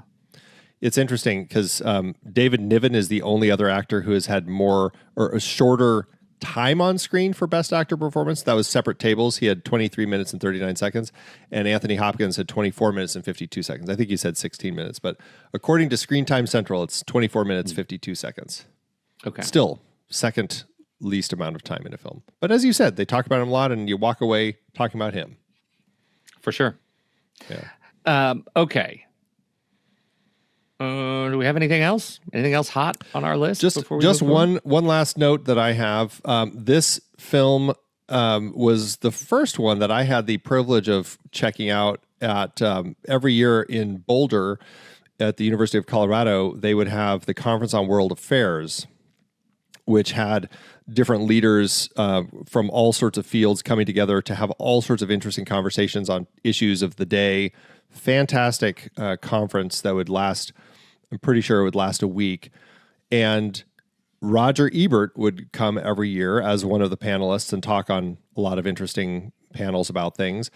It's interesting because David Niven is the only other actor who has had more or a shorter time on screen for Best Actor performance. That was Separate Tables. He had 23 minutes and 39 seconds. And Anthony Hopkins had 24 minutes and 52 seconds. I think he said 16 minutes. But according to Screen Time Central, it's 24 minutes, 52 seconds. Okay. Still, second least amount of time in a film. But as you said, they talk about him a lot and you walk away talking about him. For sure. Yeah. Okay. Do we have anything else? Anything else hot on our list? Just one last note that I have. This film was the first one that I had the privilege of checking out at every year in Boulder at the University of Colorado. They would have the Conference on World Affairs, which had different leaders from all sorts of fields coming together to have all sorts of interesting conversations on issues of the day. Fantastic conference that would last, I'm pretty sure it would last a week. And Roger Ebert would come every year as one of the panelists and talk on a lot of interesting panels about things.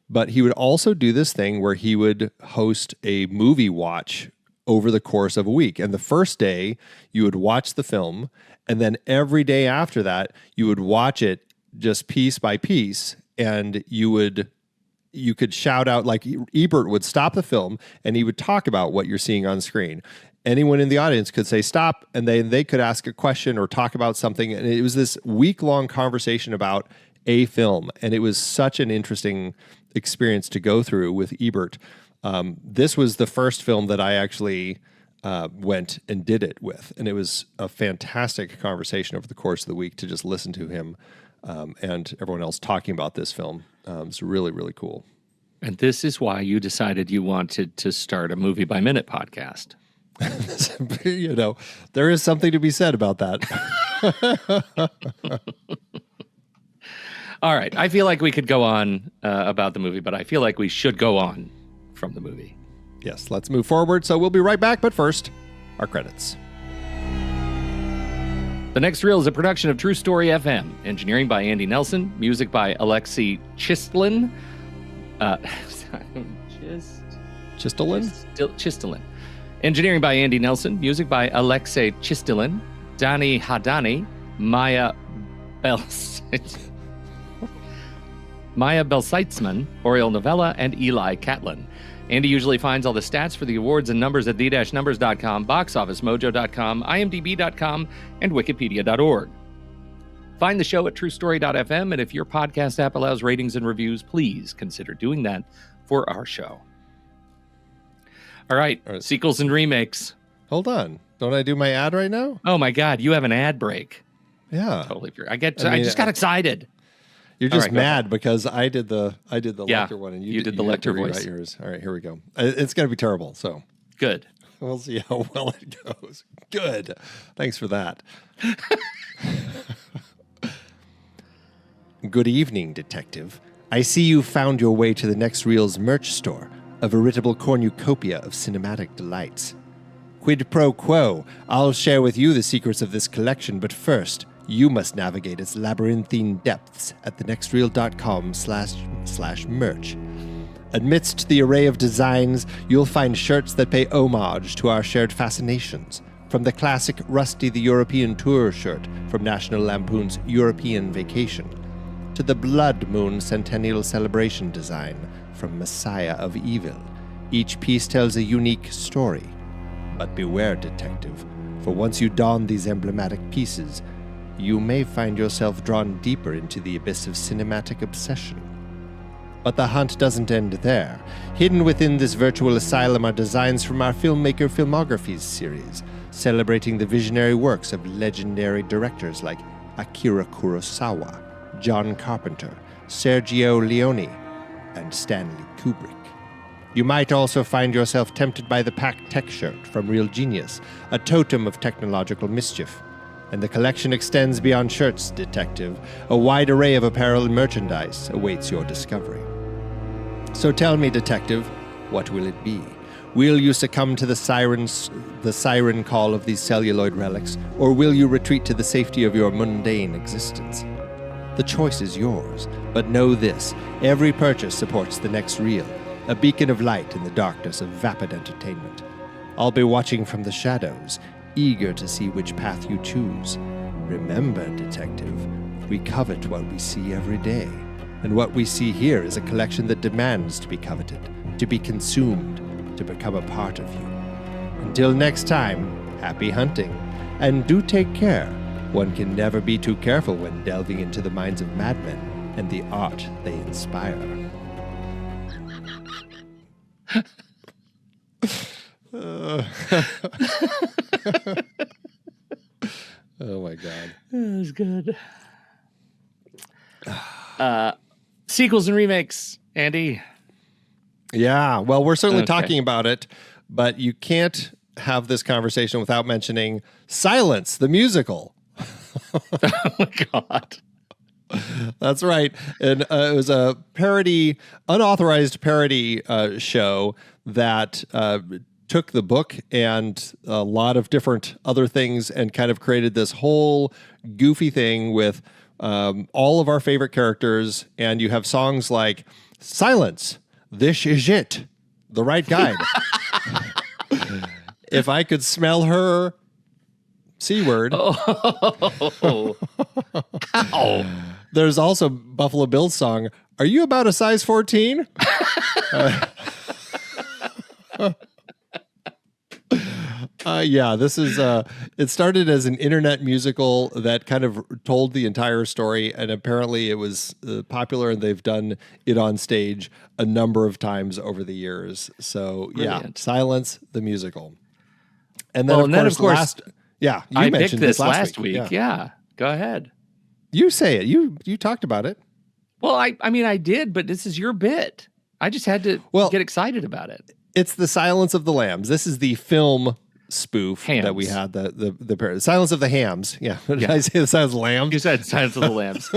But he would also do this thing where he would host a movie watch over the course of a week. And the first day, you would watch the film, and then every day after that, you would watch it just piece by piece, and you could shout out, like Ebert would stop the film, and he would talk about what you're seeing on screen. Anyone in the audience could say stop, and then they could ask a question or talk about something. And it was this week-long conversation about a film, and it was such an interesting experience to go through with Ebert. This was the first film that I actually went and did it with, and it was a fantastic conversation over the course of the week to just listen to him and everyone else talking about this film. It's really, really cool. And this is why you decided you wanted to start a Movie by Minute podcast. You know, there is something to be said about that. All right. I feel like we could go on about the movie, but I feel like we should go on from the movie. Yes, let's move forward. So we'll be right back. But first, our credits. The Next Reel is a production of True Story FM. Engineering by Andy Nelson. Music by Alexei Chistelin. Chistelin. Engineering by Andy Nelson. Music by Alexei Chistelin. Dani Hadani. Maya Belseitzman. Oriel Novella. And Eli Catlin. Andy usually finds all the stats for the awards and numbers at the-numbers.com, boxofficemojo.com, imdb.com, and wikipedia.org. Find the show at truestory.fm, and if your podcast app allows ratings and reviews, please consider doing that for our show. All right. Sequels and remakes. Hold on. Don't I do my ad right now? Oh, my God. You have an ad break. Yeah. Totally. I just got excited. You're just mad because I did the Lecter one, and you did the Lecter voice. Yours. All right, here we go. It's going to be terrible. So good. We'll see how well it goes. Good. Thanks for that. Good evening, detective. I see you found your way to the Next Reel's merch store, a veritable cornucopia of cinematic delights. Quid pro quo. I'll share with you the secrets of this collection, but first, you must navigate its labyrinthine depths at thenextreel.com/merch. Amidst the array of designs, you'll find shirts that pay homage to our shared fascinations, from the classic Rusty the European Tour shirt from National Lampoon's European Vacation, to the Blood Moon Centennial Celebration design from Messiah of Evil. Each piece tells a unique story. But beware, detective, for once you don these emblematic pieces, you may find yourself drawn deeper into the abyss of cinematic obsession. But the hunt doesn't end there. Hidden within this virtual asylum are designs from our Filmmaker Filmographies series, celebrating the visionary works of legendary directors like Akira Kurosawa, John Carpenter, Sergio Leone, and Stanley Kubrick. You might also find yourself tempted by the Pack Tech shirt from Real Genius, a totem of technological mischief. And the collection extends beyond shirts, detective. A wide array of apparel and merchandise awaits your discovery. So tell me, detective, what will it be? Will you succumb to the siren call of these celluloid relics, or will you retreat to the safety of your mundane existence? The choice is yours. But know this, every purchase supports the next reel, a beacon of light in the darkness of vapid entertainment. I'll be watching from the shadows, eager to see which path you choose. Remember, detective, we covet what we see every day. And what we see here is a collection that demands to be coveted, to be consumed, to become a part of you. Until next time, happy hunting. And do take care. One can never be too careful when delving into the minds of madmen and the art they inspire. Oh my God. That was good. Sequels and remakes, Andy. Yeah, well, we're certainly Okay. talking about it, but you can't have this conversation without mentioning Silence, the musical. Oh my God. That's right. And it was a parody, unauthorized parody show that took the book and a lot of different other things and kind of created this whole goofy thing with all of our favorite characters. And you have songs like Silence, This Is It, The Right Guide. If I Could Smell Her, C-word. Oh. Ow. There's also Buffalo Bill's song, Are You About a Size 14? Yeah, this is, it started as an internet musical that kind of told the entire story, and apparently it was popular, and they've done it on stage a number of times over the years. So, yeah, Brilliant. Silence, the musical. And then, Well, of course, yeah, you I mentioned picked this last week. Yeah. Go ahead. You say it. You talked about it. Well, I mean, I did, but this is your bit. I just had to get excited about it. It's the Silence of the Lambs. This is the film spoof Hams. that we had. The Silence of the Hams. Yeah. Did I say the Silence of the Lambs? You said Silence of the Lambs.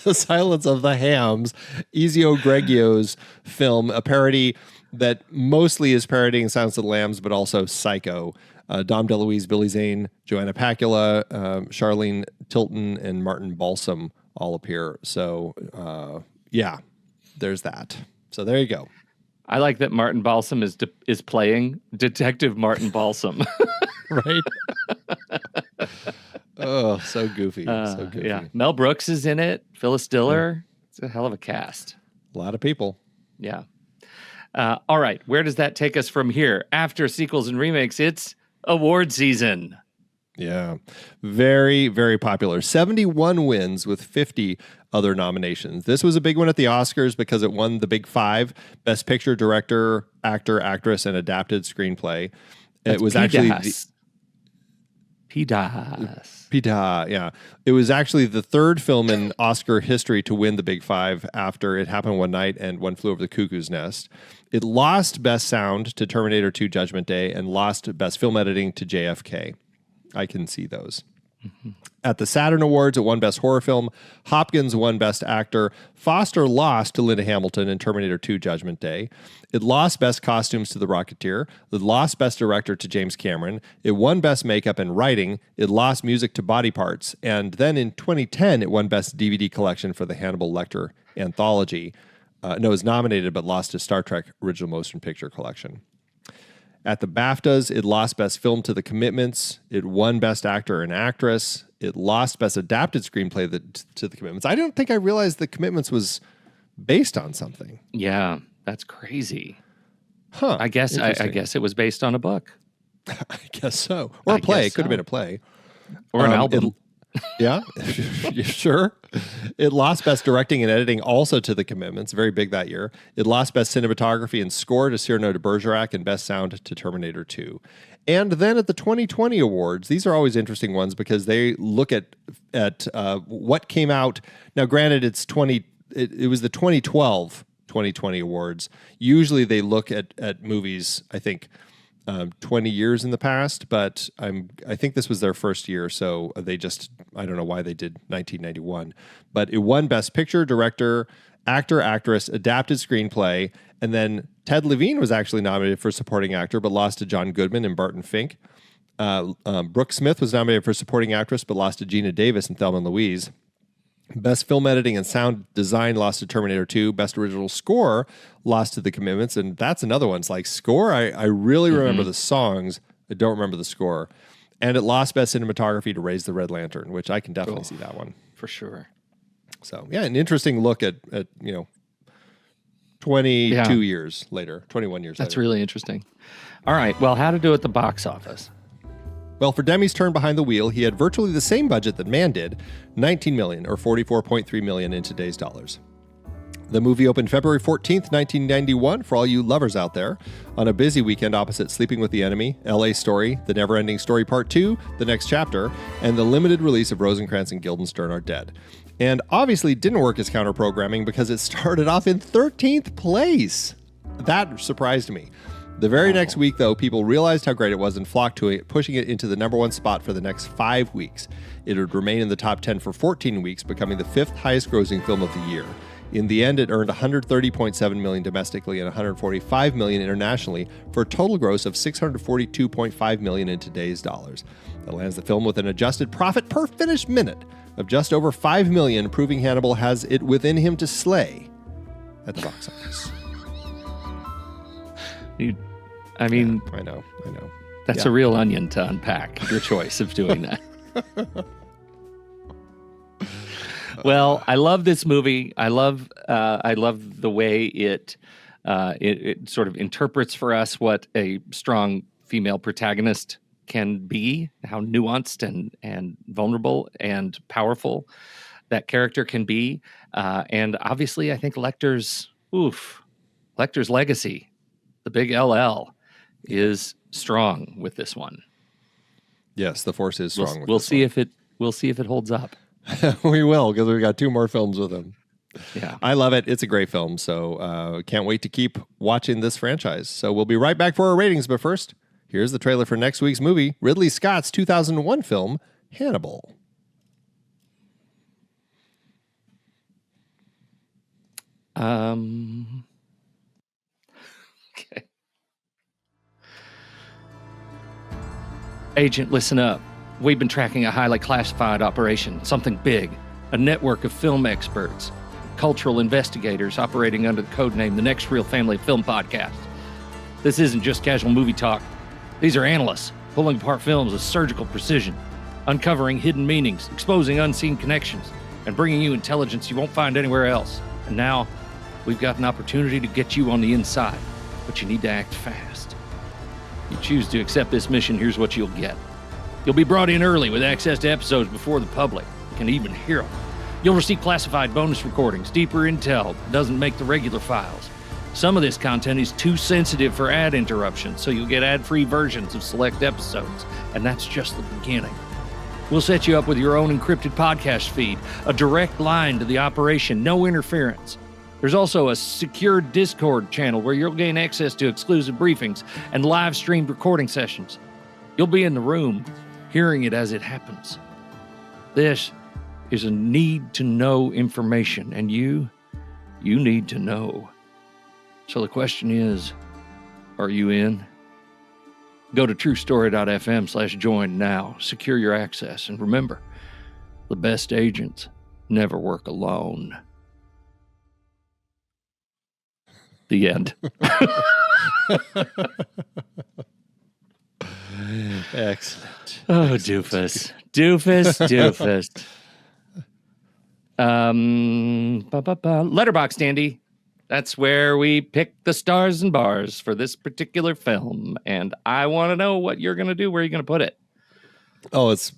The Silence of the Hams. Ezio Greggio's film, a parody that mostly is parodying Silence of the Lambs, but also Psycho. Dom DeLuise, Billy Zane, Joanna Pacula, Charlene Tilton, and Martin Balsam all appear. So, yeah, there's that. So there you go. I like that Martin Balsam is playing Detective Martin Balsam. Right? Oh, so goofy. So goofy. Yeah. Mel Brooks is in it. Phyllis Diller. It's a hell of a cast. A lot of people. Yeah. All right. Where does that take us from here? After sequels and remakes, it's award season. Yeah. Very, very popular. 71 wins with 50 other nominations. This was a big one at the Oscars because it won the big five: Best Picture, Director, Actor, Actress, and Adapted Screenplay. That's it was actually PDAS. yeah. It was actually the third film in Oscar history to win the big five after It Happened One Night and One Flew Over the Cuckoo's Nest. It lost Best Sound to Terminator 2 Judgment Day and lost Best Film Editing to JFK. I can see those. Mm-hmm. At the Saturn Awards, it won Best Horror Film. Hopkins won Best Actor. Foster lost to Linda Hamilton in Terminator 2 Judgment Day. It lost Best Costumes to The Rocketeer. It lost Best Director to James Cameron. It won Best Makeup and Writing. It lost Music to Body Parts. And then in 2010, it won Best DVD Collection for the Hannibal Lecter Anthology. It was nominated but lost to Star Trek Original Motion Picture Collection. At the BAFTAs, it lost Best Film to The Commitments. It won Best Actor and Actress. It lost Best Adapted Screenplay to The Commitments. I don't think I realized The Commitments was based on something. Yeah, that's crazy. Huh. I guess it was based on a book. I guess so. Or a play. It could have been a play. Or an album. Yeah, you sure? It lost Best Directing and Editing also to The Commitments, very big that year. It lost Best Cinematography and Score to Cyrano de Bergerac and Best Sound to Terminator 2. And then at the 2020 awards, these are always interesting ones because they look at what came out. Now, granted, it was the 2012 2020 awards. Usually they look at movies, I think, 20 years in the past, but I think this was their first year, so I don't know why they did 1991. But it won Best Picture, Director, Actor, Actress, Adapted Screenplay, and then Ted Levine was actually nominated for Supporting Actor, but lost to John Goodman and Barton Fink. Brooke Smith was nominated for Supporting Actress, but lost to Gina Davis and Thelma and Louise. Best film editing and sound design lost to Terminator 2. Best original score lost to The Commitments. And that's another one. It's like score, I really remember the songs. I don't remember the score. And it lost best cinematography to Raise the Red Lantern, which I can definitely see that one. For sure. So, yeah, an interesting look at 22 years later, 21 years later. That's really interesting. All right. Well, how to do at the box office? Well, for Demme's turn behind the wheel, he had virtually the same budget that Mann did, $19 million or $44.3 million in today's dollars. The movie opened February 14th, 1991, for all you lovers out there, on a busy weekend opposite Sleeping with the Enemy, L.A. Story, The Never-Ending Story Part 2, The Next Chapter, and the limited release of Rosencrantz and Guildenstern Are Dead. And obviously didn't work as counter-programming because it started off in 13th place. That surprised me. The very next week, though, people realized how great it was and flocked to it, pushing it into the number one spot for the next 5 weeks. It would remain in the top 10 for 14 weeks, becoming the 5th highest grossing film of the year. In the end, it earned $130.7 million domestically and $145 million internationally for a total gross of $642.5 million in today's dollars. That lands the film with an adjusted profit per finished minute of just over $5 million, proving Hannibal has it within him to slay at the box office. I mean, I know. That's a real onion to unpack, your choice of doing that. Well, I love this movie. I love the way it sort of interprets for us what a strong female protagonist can be, how nuanced and vulnerable and powerful that character can be. And obviously, I think Lecter's legacy, the big LL, is strong with this one. Yes, the force is strong. We'll see if it holds up. We will, because we've got 2 more films with him. Yeah, I love it. It's a great film, so can't wait to keep watching this franchise. So we'll be right back for our ratings, but first, here's the trailer for next week's movie, Ridley Scott's 2001 film, Hannibal. Okay. Agent, listen up. We've been tracking a highly classified operation, something big, a network of film experts, cultural investigators operating under the codename The Next Real Family Film Podcast. This isn't just casual movie talk. These are analysts, pulling apart films with surgical precision, uncovering hidden meanings, exposing unseen connections, and bringing you intelligence you won't find anywhere else. And now, we've got an opportunity to get you on the inside, but you need to act fast. If you choose to accept this mission, here's what you'll get. You'll be brought in early with access to episodes before the public can even hear them. You'll receive classified bonus recordings, deeper intel that doesn't make the regular files. Some of this content is too sensitive for ad interruptions, so you'll get ad-free versions of select episodes, and that's just the beginning. We'll set you up with your own encrypted podcast feed, a direct line to the operation, no interference. There's also a secure Discord channel where you'll gain access to exclusive briefings and live-streamed recording sessions. You'll be in the room, hearing it as it happens. This is a need-to-know information, and you need to know. So the question is, are you in? Go to truestory.fm/join now. Secure your access, and remember, the best agents never work alone. The end. Excellent. Oh, doofus. Letterboxd, Andy. That's where we pick the stars and bars for this particular film. And I want to know what you're going to do. Where are you going to put it? Oh, it's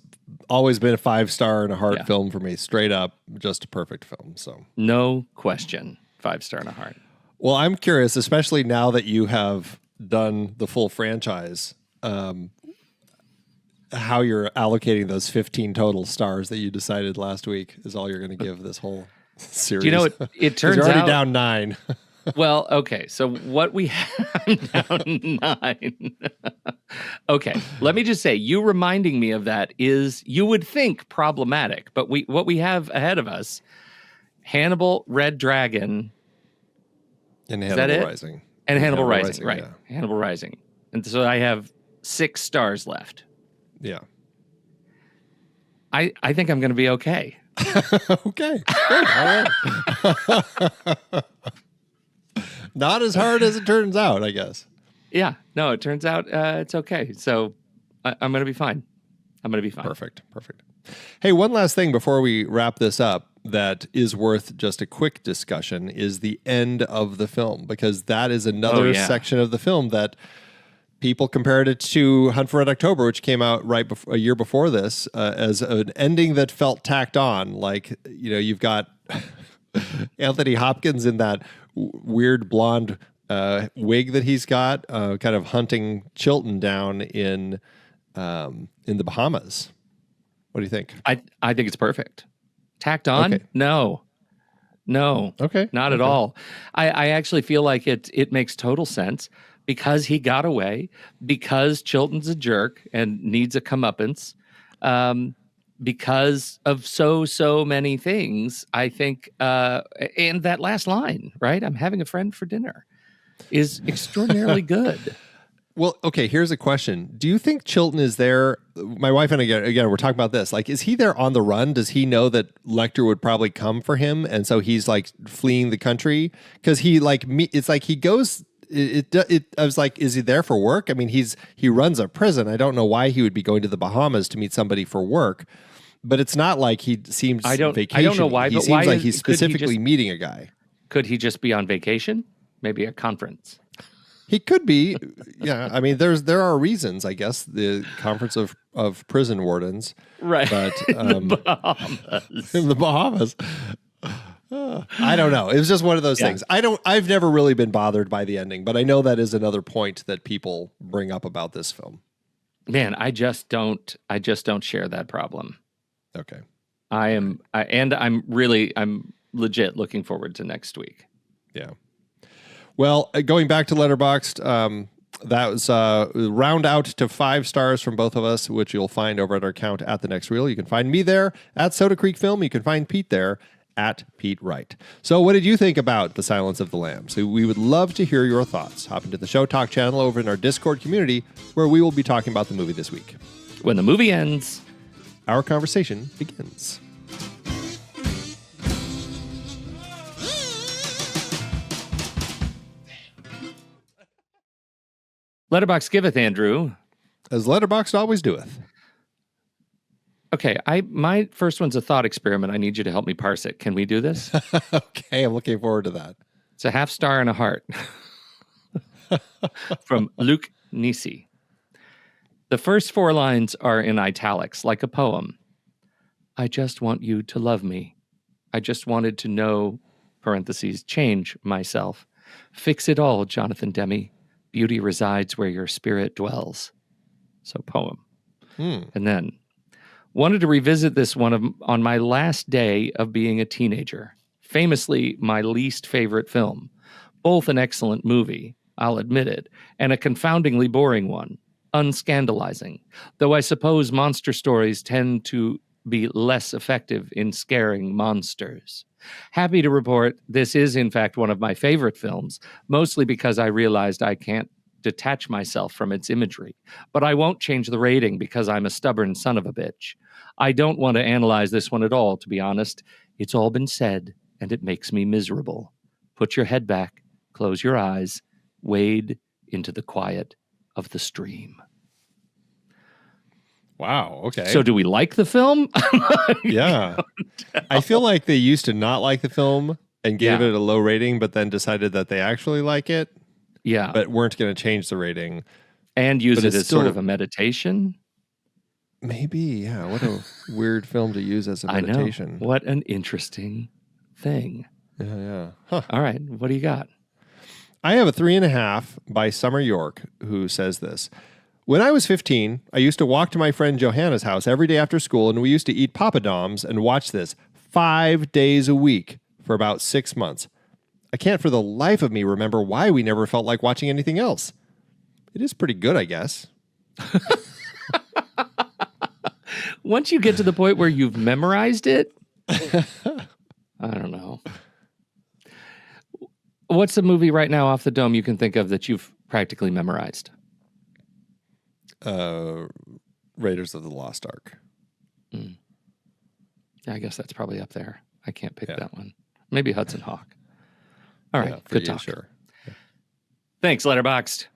always been a 5-star and a heart film for me. Straight up, just a perfect film. So no question, 5-star and a heart. Well, I'm curious, especially now that you have done the full franchise, how you're allocating those 15 total stars that you decided last week is all you're going to give this whole series. You know, it turns you're already out down 9. Well, okay. So what we have down 9. Okay, let me just say, you reminding me of that is, you would think, problematic, but what we have ahead of us: Hannibal, Red Dragon, and Hannibal Rising, and Hannibal Rising, right? Yeah. Hannibal Rising, and so I have 6 stars left. Yeah, I think I'm going to be okay. Okay. Good. All right. Not as hard as it turns out, I guess. Yeah. No, it turns out it's okay. So I'm going to be fine. I'm going to be fine. Perfect. Hey, one last thing before we wrap this up that is worth just a quick discussion is the end of the film, because that is another section of the film that people compared it to Hunt for Red October, which came out a year before this, as an ending that felt tacked on. Like, you've got Anthony Hopkins in that weird blonde wig that he's got, kind of hunting Chilton down in the Bahamas. What do you think? I think it's perfect. Tacked on? Okay. No. Okay. Not at all. I actually feel like it makes total sense because he got away, because Chilton's a jerk and needs a comeuppance, because of so many things. I think, and that last line, right? I'm having a friend for dinner, is extraordinarily good. Well, okay, here's a question. Do you think Chilton is there? My wife and again, we're talking about this. Like, is he there on the run? Does he know that Lecter would probably come for him? And so he's like fleeing the country? Because it's like he goes, I was like, is he there for work? I mean, he runs a prison. I don't know why he would be going to the Bahamas to meet somebody for work, but it's not like he seems vacation. I don't know why, he but seems why like he's specifically meeting a guy. Could he just be on vacation? Maybe a conference. He could be, yeah. I mean, there are reasons, I guess. The Conference of Prison Wardens, right? But in the Bahamas. In the Bahamas, I don't know. It was just one of those things. I've never really been bothered by the ending, but I know that is another point that people bring up about this film. Man, I just don't share that problem. Okay, I'm legit looking forward to next week. Yeah. Well, going back to Letterboxd, that was round out to 5 stars from both of us, which you'll find over at our account at The Next Reel. You can find me there at Soda Creek Film. You can find Pete there at Pete Wright. So what did you think about The Silence of the Lambs? So we would love to hear your thoughts. Hop into the Show Talk channel over in our Discord community, where we will be talking about the movie this week. When the movie ends, our conversation begins. Letterboxd giveth, Andrew. As Letterboxd always doeth. Okay, my first one's a thought experiment. I need you to help me parse it. Can we do this? Okay, I'm looking forward to that. It's a half star and a heart. From Luke Nisi. The first 4 lines are in italics, like a poem. I just want you to love me. I just wanted to know, parentheses, change myself. Fix it all, Jonathan Demme. Beauty resides where your spirit dwells. So poem. And then, wanted to revisit this one on my last day of being a teenager. Famously, my least favorite film. Both an excellent movie, I'll admit it, and a confoundingly boring one. Unscandalizing. Though I suppose monster stories tend to be less effective in scaring monsters. Happy to report this is, in fact, one of my favorite films, mostly because I realized I can't detach myself from its imagery. But I won't change the rating because I'm a stubborn son of a bitch. I don't want to analyze this one at all, to be honest. It's all been said, and it makes me miserable. Put your head back, close your eyes, wade into the quiet of the stream. Wow, okay. So do we like the film? Yeah. I feel like they used to not like the film and gave it a low rating, but then decided that they actually like it. Yeah. But weren't going to change the rating. And use it as sort of a meditation. Maybe, yeah. What a weird film to use as a meditation. I know. What an interesting thing. Yeah. Huh. All right. What do you got? I have a 3.5 by Summer York, who says this. When I was 15, I used to walk to my friend Johanna's house every day after school, and we used to eat Papadoms and watch this 5 days a week for about 6 months. I can't for the life of me remember why we never felt like watching anything else. It is pretty good, I guess. Once you get to the point where you've memorized it, I don't know. What's a movie right now off the dome you can think of that you've practically memorized? Raiders of the Lost Ark. Yeah, Yeah, I guess that's probably up there. I can't pick Yeah. that one. Maybe Hudson Hawk. All right, Yeah, for good you, talk. sure. Thanks, Letterboxd.